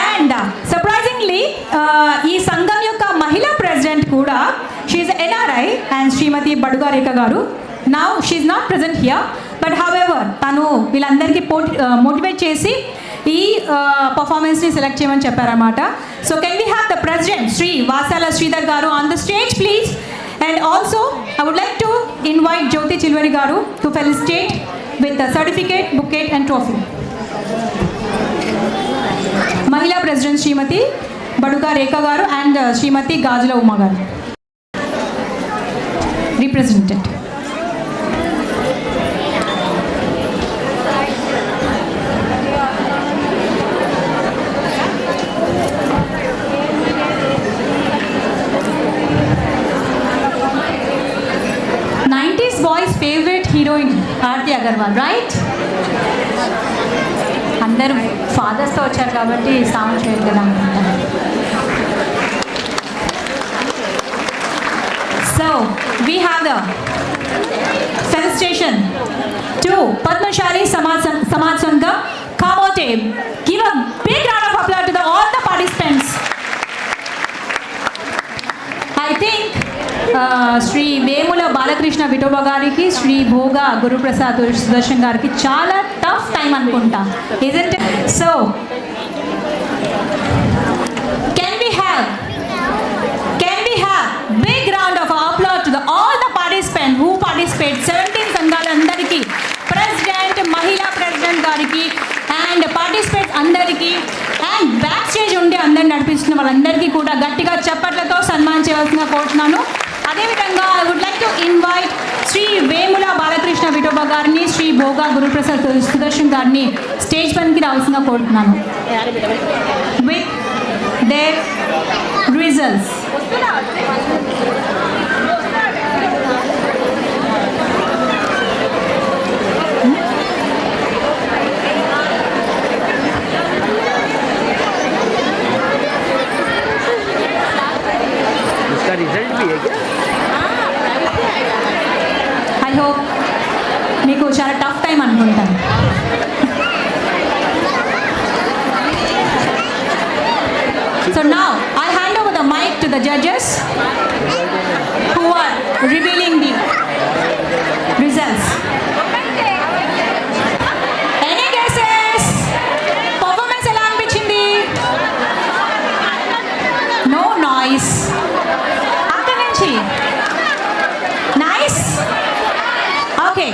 and surprisingly ఈ సంఘం యొక్క మహిళా ప్రెసిడెంట్ కూడా she's NRI and Shrimati Baduga Rekha garu. Now she's not present here, but however తను వీళ్ళందరికీ మోటివేట్ చేసి ఈ పర్ఫార్మెన్స్ని సెలెక్ట్ చేయమని చెప్పారన్నమాట. So can we have the president Shri Vasala Sridhar garu on the stage please. And also I would like to invite Jyothi Chilvari గారు to felicitate with the certificate, bouquet and trophy. మహిళా president Shrimati Baduga Rekha garu and Shrimati Gajula Uma garu represented. Boys favourite heroine Aarti Agarwal, right? అందరూ ఫాదర్స్తో వచ్చారు కాబట్టి sound చేయరు కదా అనుకుంటాను. So we have the felicitation to Padmashali Samaj Sangham Kamothe. Give a big round of applause to all the participants. I think Shri Vemula Balakrishna Vithoba గారికి, శ్రీ భోగా గురుప్రసాద్ సుదర్శన్ గారికి చాలా టఫ్ టైం అనుకుంటా, isn't it? So can we have big round of applause to all the participant who participate. 17 సంఘాలందరికీ, president, మహిళా president గారికి and participate అందరికీ and back stage ఉండి అందరిని నడిపిస్తున్న వాళ్ళందరికీ కూడా గట్టిగా చప్పట్లతో సన్మానించవలసిన కోరుతున్నాను. అదేవిధంగా I would like to invite Shri Vemula Balakrishna Vithoba గారిని, శ్రీ భోగా గురుప్రసాద్ సుదర్శన్ గారిని స్టేజ్ పైకి రావాల్సిందిగా కోరుతున్నాను విత్ దేర్ రిజల్ట్స్.
रिजल्ट भी है क्या?
ఐ హోప్ మీకు చాలా టఫ్ టైం అనుకుంటాను. So now I hand over the mic to the judges who are revealing the results. Any guesses? Performance ఎలా అనిపించింది? No noise. Nice. Okay,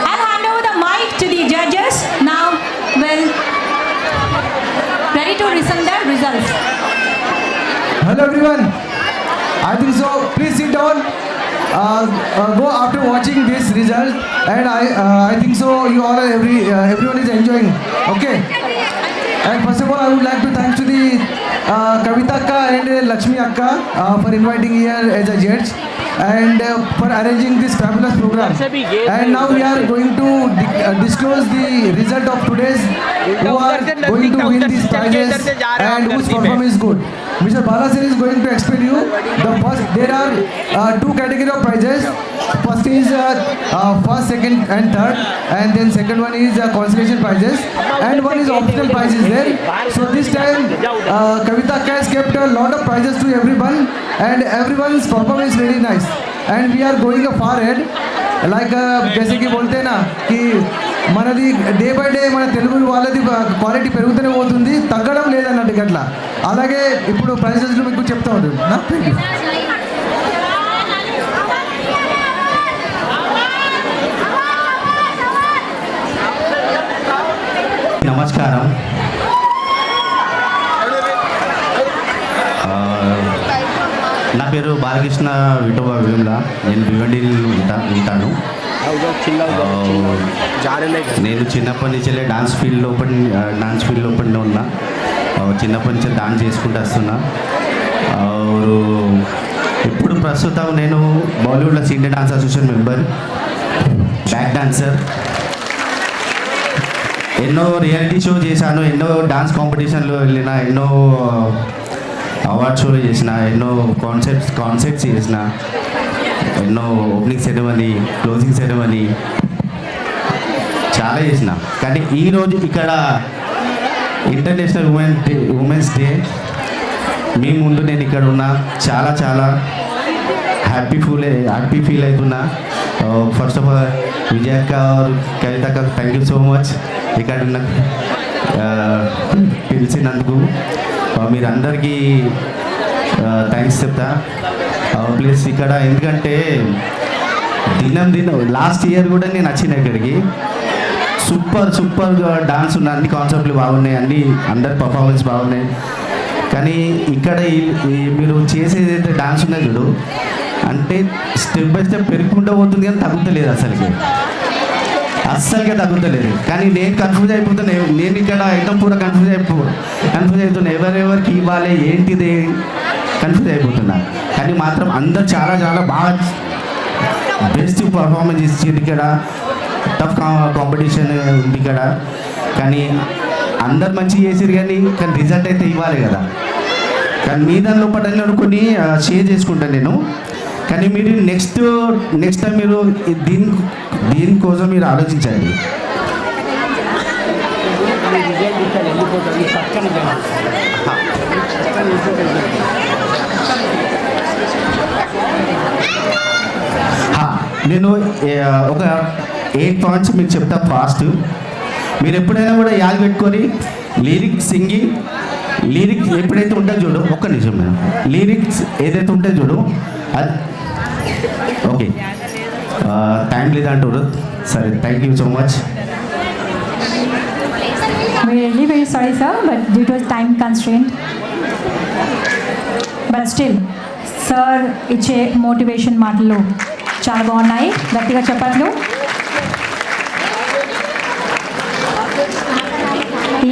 I'll hand over the mic to the judges now. Well, ready to listen the results.
Hello everyone. I think so. Please sit down. Go after watching this result, and I think so. You all are everyone is enjoying. Okay. And first of all, I would like to thank to the Kavita Akka and Lakshmi Akka for inviting here as a judge and for arranging this fabulous program. And now we are going to disclose the result of today's who are going to win these prizes and whose performance is good. Mr. Balasan is going to explain you the first. There are two category of prizes. First is first, second and third, and then second one is consolation prizes, and one is optional prizes there. So this time Kavita Akka has kept a lot of prizes to everyone, and everyone's performance is very nice, and we are going a far ahead. Like जैसे कि बोलते हैं ना कि మనది day by day మన తెలుగు వాళ్ళది quality పెరుగుతూనే పోతుంది, తగ్గడం లేదన్నట్టు అట్లా. అలాగే ఇప్పుడు ప్రైజెస్లో మీకు చెప్తా ఉంటుంది.
నమస్కారం. నా పేరు బాలకృష్ణ విఠోబా విమల. నేను భివండిలో ఉంటాను. నేను చిన్నప్పటి నుంచే డాన్స్ ఫీల్డ్ లోపలనే ఉన్నా. చిన్నప్పటి నుంచి డాన్స్ చేసుకుంటూ వస్తున్నా. ఇప్పుడు ప్రస్తుతం నేను బాలీవుడ్లో senior dance association member, back dancer. ఎన్నో రియాలిటీ షో చేశాను, ఎన్నో డాన్స్ కాంపిటీషన్లో వెళ్ళిన, ఎన్నో అవార్డ్ షోలు చేసిన, ఎన్నో కాన్సెప్ట్స్ చేసిన, ఎన్నో ఓపెనింగ్ సెరమనీ, క్లోజింగ్ సెరమనీ చాలా చేసిన. కానీ ఈరోజు ఇక్కడ ఇంటర్నేషనల్ ఉమెన్స్ డే మీ ముందు నేను ఇక్కడ ఉన్నా చాలా చాలా హ్యాపీ ఫీల్ అవుతున్నా. ఫస్ట్ ఆఫ్ ఆల్ విజయక్క కవితక్క థ్యాంక్ యూ సో మచ్ ఇక్కడ ఉన్న పిలిచినందుకు. మీరందరికీ థ్యాంక్స్ చెప్తా. ప్లస్ ఇక్కడ ఎందుకంటే దినం లాస్ట్ ఇయర్ కూడా నేను వచ్చిన ఇక్కడికి. సూపర్ డాన్స్ ఉన్న, అన్ని కాన్సెప్ట్లు బాగున్నాయి, అందరి పర్ఫార్మెన్స్ బాగున్నాయి. కానీ ఇక్కడ మీరు చేసేదైతే డాన్స్ ఉన్నది చూడు, అంటే స్టెప్ బై స్టెప్ పెరుగుకుంటూ పోతుంది కానీ తగ్గుతలేదు, అస్సలుగా తగ్గుతలేదు. కానీ నేను కన్ఫ్యూజ్ అయిపోతున్నా. నేను ఇక్కడ ఐటమ్ పూరా కన్ఫ్యూజ్ అవుతున్నా. ఎవరెవరికి ఇవ్వాలి ఏంటిది కన్ఫ్యూజ్ అయిపోతున్నా. కానీ మాత్రం అందరు చాలా చాలా బాగా బెస్ట్ పర్ఫార్మెన్స్ ఇచ్చింది. ఇక్కడ టఫ్ కాంపిటీషన్ ఉంది ఇక్కడ. కానీ అందరు మంచిగా చేసారు, కానీ రిజల్ట్ అయితే ఇవ్వాలి కదా. కానీ మీ దాని లోపల కొన్ని షేర్ చేసుకుంటాను నేను. కానీ మీరు నెక్స్ట్ టైం మీరు దీనికోసం మీరు ఆలోచించండి. నేను ఒక 8 పాయింట్స్ మీకు చెప్తా ఫాస్ట్. మీరు ఎప్పుడైనా కూడా యాద పెట్టుకొని లిరిక్స్ ఎప్పుడైతే ఉంటుందో చూడు, ఒక్క నిమిషం మేడం, లిరిక్స్ ఏదైతే ఉంటుందో చూడు అది ఓకే. టైం లేదంటారు, సరే thank you so much.
We're really very sorry, sir, but due to time constraint. But still, sir ఇచ్చే మోటివేషన్ మాటలు చాలా బాగున్నాయి, గట్టిగా చెప్పట్లు.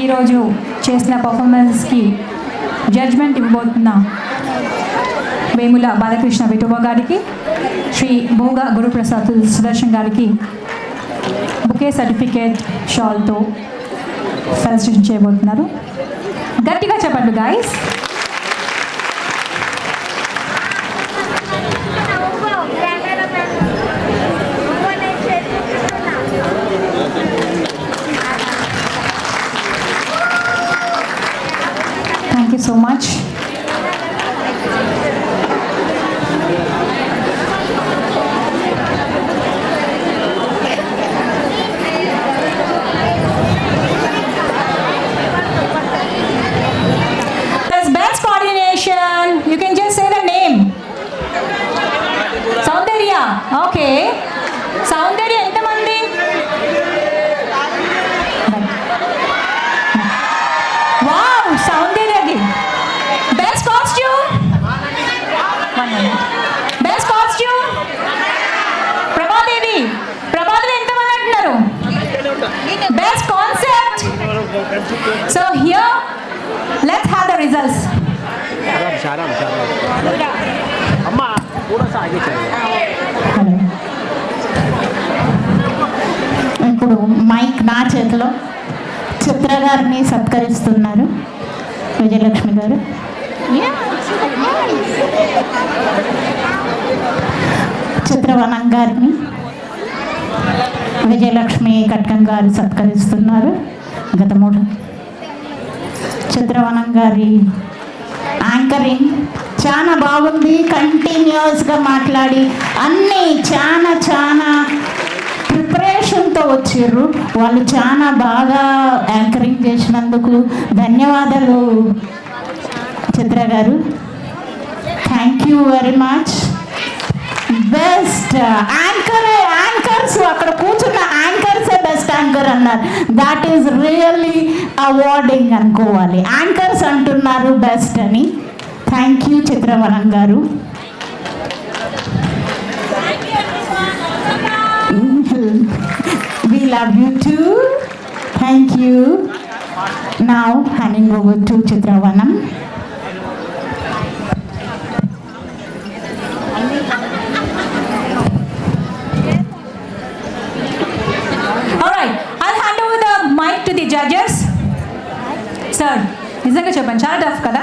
ఈరోజు చేసిన పర్ఫార్మెన్స్కి జడ్జ్మెంట్ ఇవ్వబోతున్న వేముల బాలకృష్ణ విఠోబా గారికి, శ్రీ భోగ గురుప్రసాద్ సుదర్శన్ గారికి బుకే సర్టిఫికేట్ షాల్తో సెలబ్రేషన్ చేయబోతున్నారు. గట్టిగా చెప్పండి guys. Thank you so much. There's best coordination. You can just say the name. Soundarya. Okay. Soundarya ఎంతమంది? Wow, Soundarya. Best costume. 1 minute. Best costume. Prabhadevi ఎంతమంది అంటున్నారు? Best concept. So here, let's have the results.
अम्मा थोड़ा सा आगे चलो.
ఇప్పుడు mic నా చేతిలో చిత్ర గారిని సత్కరిస్తున్నారు విజయలక్ష్మి గారు. చిత్రవనం గారిని విజయలక్ష్మి కట్కం గారు సత్కరిస్తున్నారు. గత 3 చిత్రవనం గారి యాంకరింగ్ చాలా బాగుంది. కంటిన్యూస్గా మాట్లాడి అన్నీ చాలా ప్రిపరేషన్తో వచ్చారు. వాళ్ళు చాలా బాగా యాంకరింగ్ చేసినందుకు ధన్యవాదాలు చిత్ర గారు. Thank you very much. Best anchors అక్కడ కూర్చున్న యాంకర్సే బెస్ట్ యాంకర్ అన్నారు. దాట్ ఈస్ రియల్లీ అవార్డింగ్ అనుకోవాలి. యాంకర్స్ అంటున్నారు బెస్ట్ అని. థ్యాంక్ యూ చిత్రవనం గారు. love you too. Thank you. Now handing over to Chitravanam.
All right, I'll hand over the mic to the judges. Sir, నిజంగా చెప్పండి చాలా tough కదా,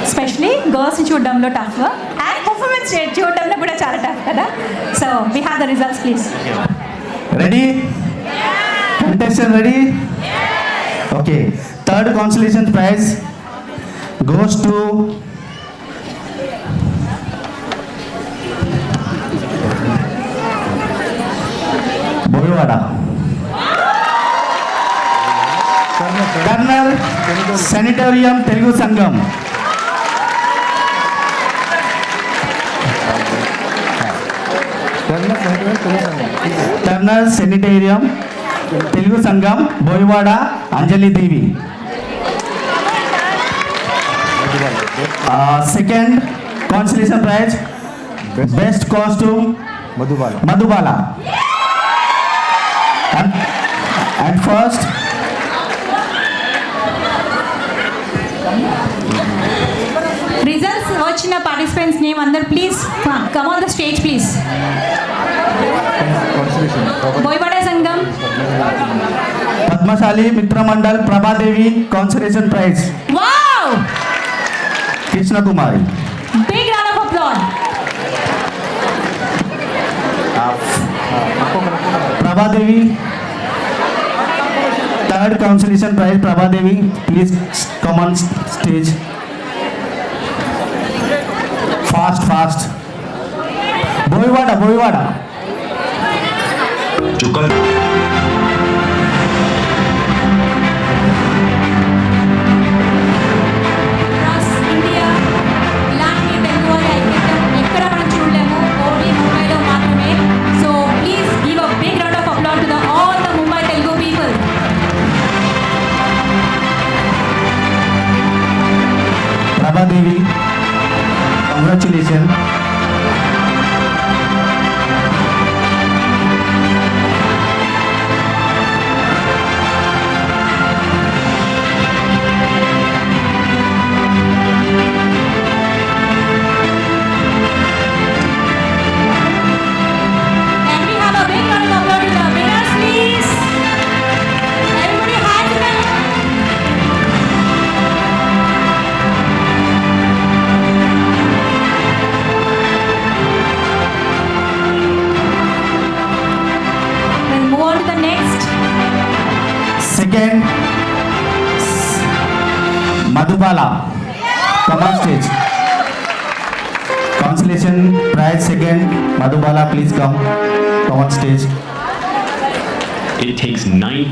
especially గర్ల్స్ని చూడడంలో టఫ్ అండ్ పర్ఫార్మెన్స్ చూడడంలో కూడా చాలా టఫ్ కదా. So we have the results please.
Ready? Contestant ready? Okay. Third consolation prize goes to Bhoiwada colonel sanatorium Telugu Sangham. Colonel sanatorium Telugu Sangham Bhoiwada Anjali Devi. Second consolation prize best costume Madhubala. And first
results వచ్చిన participants name అందరు please come on the stage please. Bhoiwada Sangham
Padmashali Mitramandal Prabhadevi consolation prize.
Wow,
Krishnakumari.
Big round of applause.
Prabhadevi third consolation prize Prabhadevi. Please come on stage. Fast fast. బోయవాడ
India ఇలాంటి తెలుగు ఐక్యతం ఎక్కడ మనం చూడలేము, only ముంబైలో మాత్రమే. So please give a big round of applause to all the Mumbai Telugu people.
Prabhadevi congratulation.
Can we have a big round of applause to the winners, please? Everybody, hands in the We'll move on to the next.
Second Madhubala. Come on stage. Consolation prize second Madhubala, please come on stage.
It takes 9.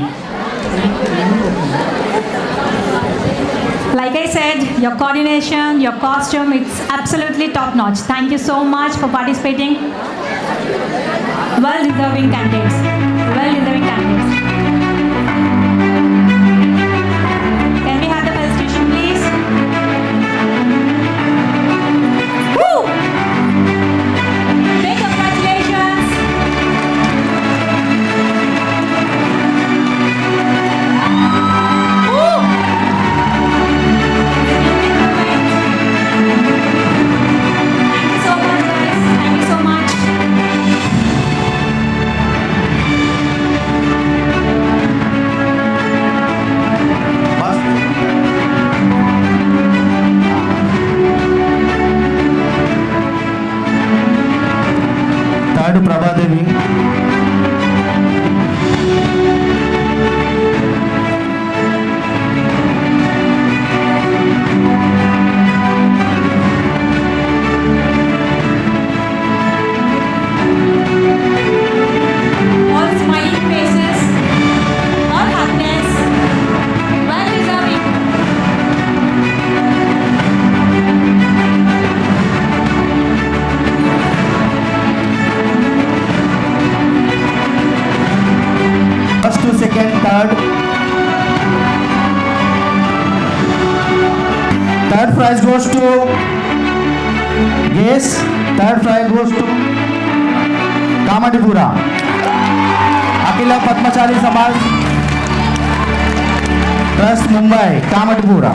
Like I said, your coordination, your costume, it's absolutely top notch. Thank you so much for participating. Well deserving candidates. Well deserving candidates. Can we have the felicitation, please? Woo! Big congratulations. Woo! Thank you so much, guys. Thank you so much.
Third Prabhadevi.
All smiling faces, all happiness, well deserving.
First to second, third. Third prize goes to Yes. Third prize goes to Kamadipura. Akhil Padmashali Samaj trust Mumbai Kamathipura.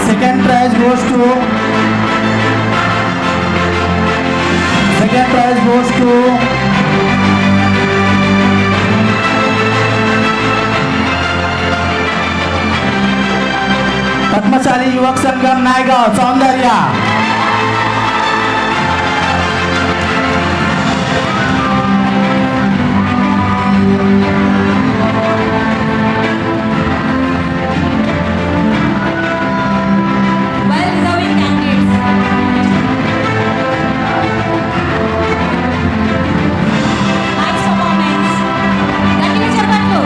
Second prize goes to Padmashali Yuvak Sangam Naigaon Soundarya.
Well deserving candidates. Nice performance. గట్టిగా చెప్పండి.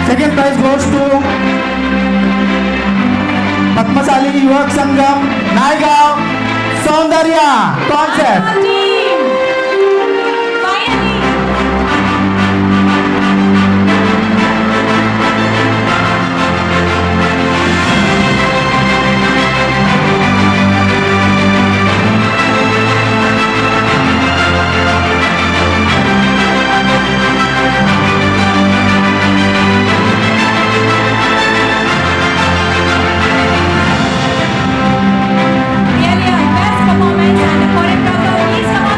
Second prize goes to Padmashali Yuvak Sangam Naigaon Soundarya concept.
Really a best performance and the choreographer, please come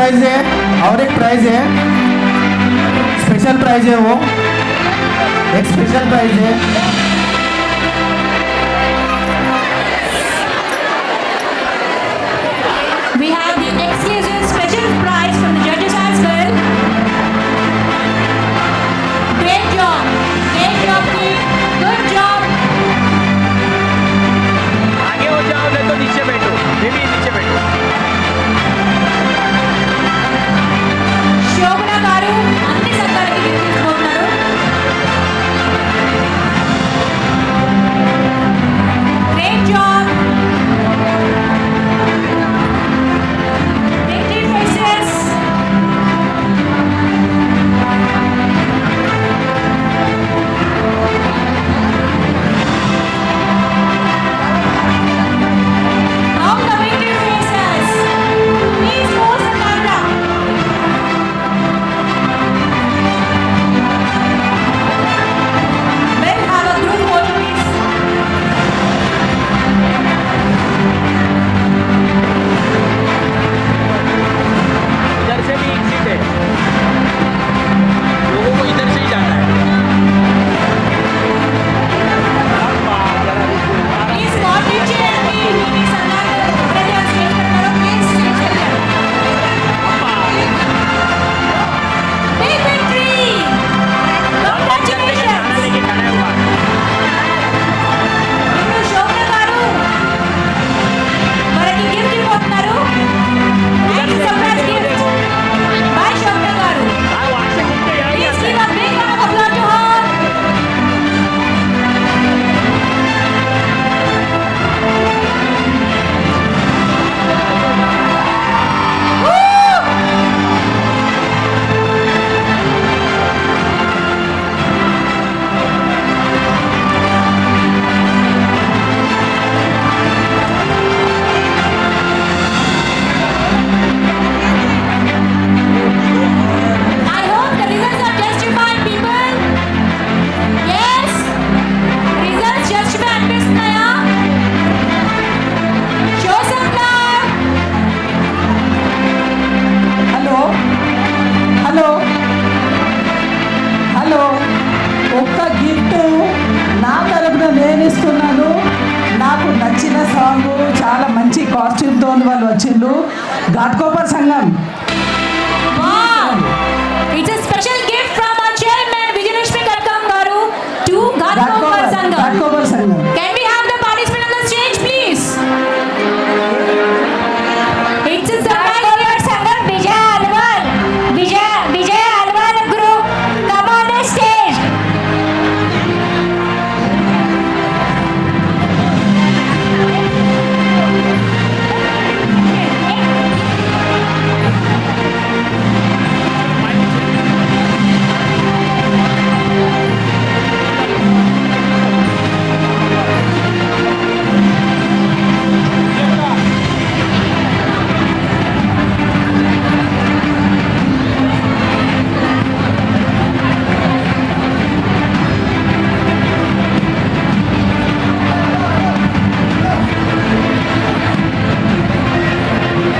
prize है और एक prize है, special prize है, वो एक special prize है।
We have the exclusive special prize from the judges as well. Great job team. Good job.
आगे हो जाओ, नहीं तो नीचे बैठो, ये भी नीचे बैठो।
శోభన గారు అన్ని సంఘాలకి గిఫ్ట్ తీసుకుంటున్నారు. Great job. Victory faces. All the victory faces. Please pose the camera. We'll have a group photo, please.
इधर से भी एक सीट है, लोगों को इधर से ही जाना है।
Please coordinate chair में नीचे संघाल पहले आप स्टेज पर करो, please स्टेज पर करो. Big victory! Congratulations! ఇప్పుడు శోభన గారు మనకి గిఫ్ట్ ఇవ్వబోతున్నారు. And surprise gift by శోభన గారు. Please give a big round of applause to her. I hope the results are justified, people. Yes, results justify అనిపిస్తున్నాయా? Show some love.
Hello hello hello ఒక్క gift నా తరపున నేను ఇస్తున్నాను. నాకు నచ్చిన song, చాలా మంచి కాస్ట్యూమ్తో వాళ్ళు వచ్చిండ్రు. ఘాట్కోపర్ సంఘం.
Wow! It's a special gift from our chairman Vijayalakshmi Katkam garu to Ghatkopar Sangam.
Ghatkopar సంఘం.
Can we have the participant on the stage, please? It's a surprise Sangam Vijay Alwal. Vijay Alwal group. Come on the stage.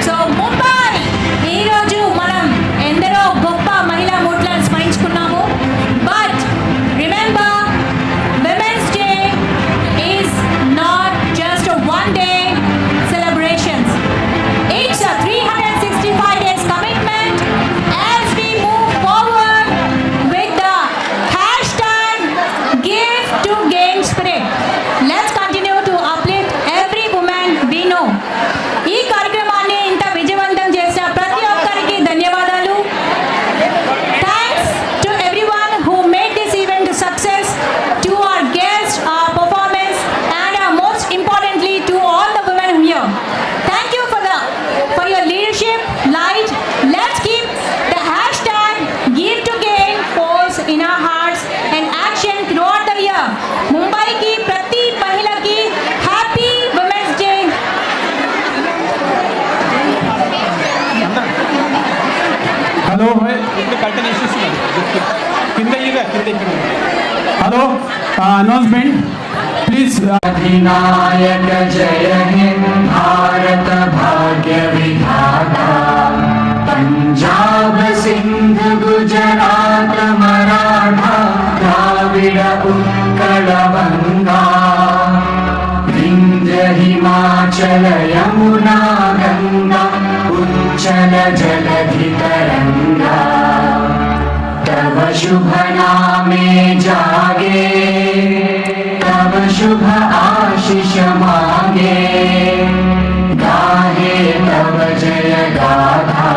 So Mumbai ఈరోజు మనం ఎందరో గొప్ప మహిళా మూర్తులను స్మరించుకున్నాము. But remember, women's day is not just one day celebrations. It's a 365 days commitment as we move forward with the hashtag Give to Gain Spirit. Let's continue to uplift every woman we know. ఈ కార్యక్రమాన్ని ఇంత విజయవంతం చేసిన ప్రతి ఒక్కరికి ధన్యవాదాలు. Thanks to everyone who made this event success, to our guest, our performance and most importantly to all the women here. Thank you for your leadership, light. Let's keep the hashtag Give to Gain pose in our hearts and action throughout the year. ముంబైకి ప్రతి మహిళకి happy women's day.
Hello కింద hello announcement please.
अधिनायक जय हे भारत भाग्य विधाता यमुना गंगा उच्चल जलधि तरंगा तव शुभ नामे जागे तव शुभ आशीष मांगे गाहे तव जय गाथा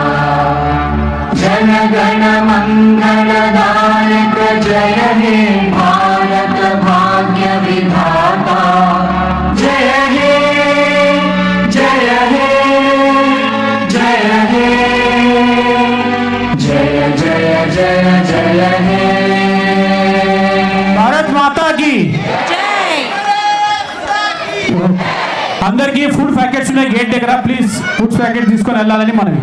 जन गण मंगलदायक जय हे भारत भाग्य विधाता जय हे जय हे जय हे जय जय जय जय हे
భారత్ మాతా కి అందరికీ ఫుడ్ ప్యాకెట్స్ ఉన్నాయి గేట్ దగ్గర ప్లీజ్ ఫుడ్ ప్యాకెట్ తీసుకొని వెళ్ళాలని మనవి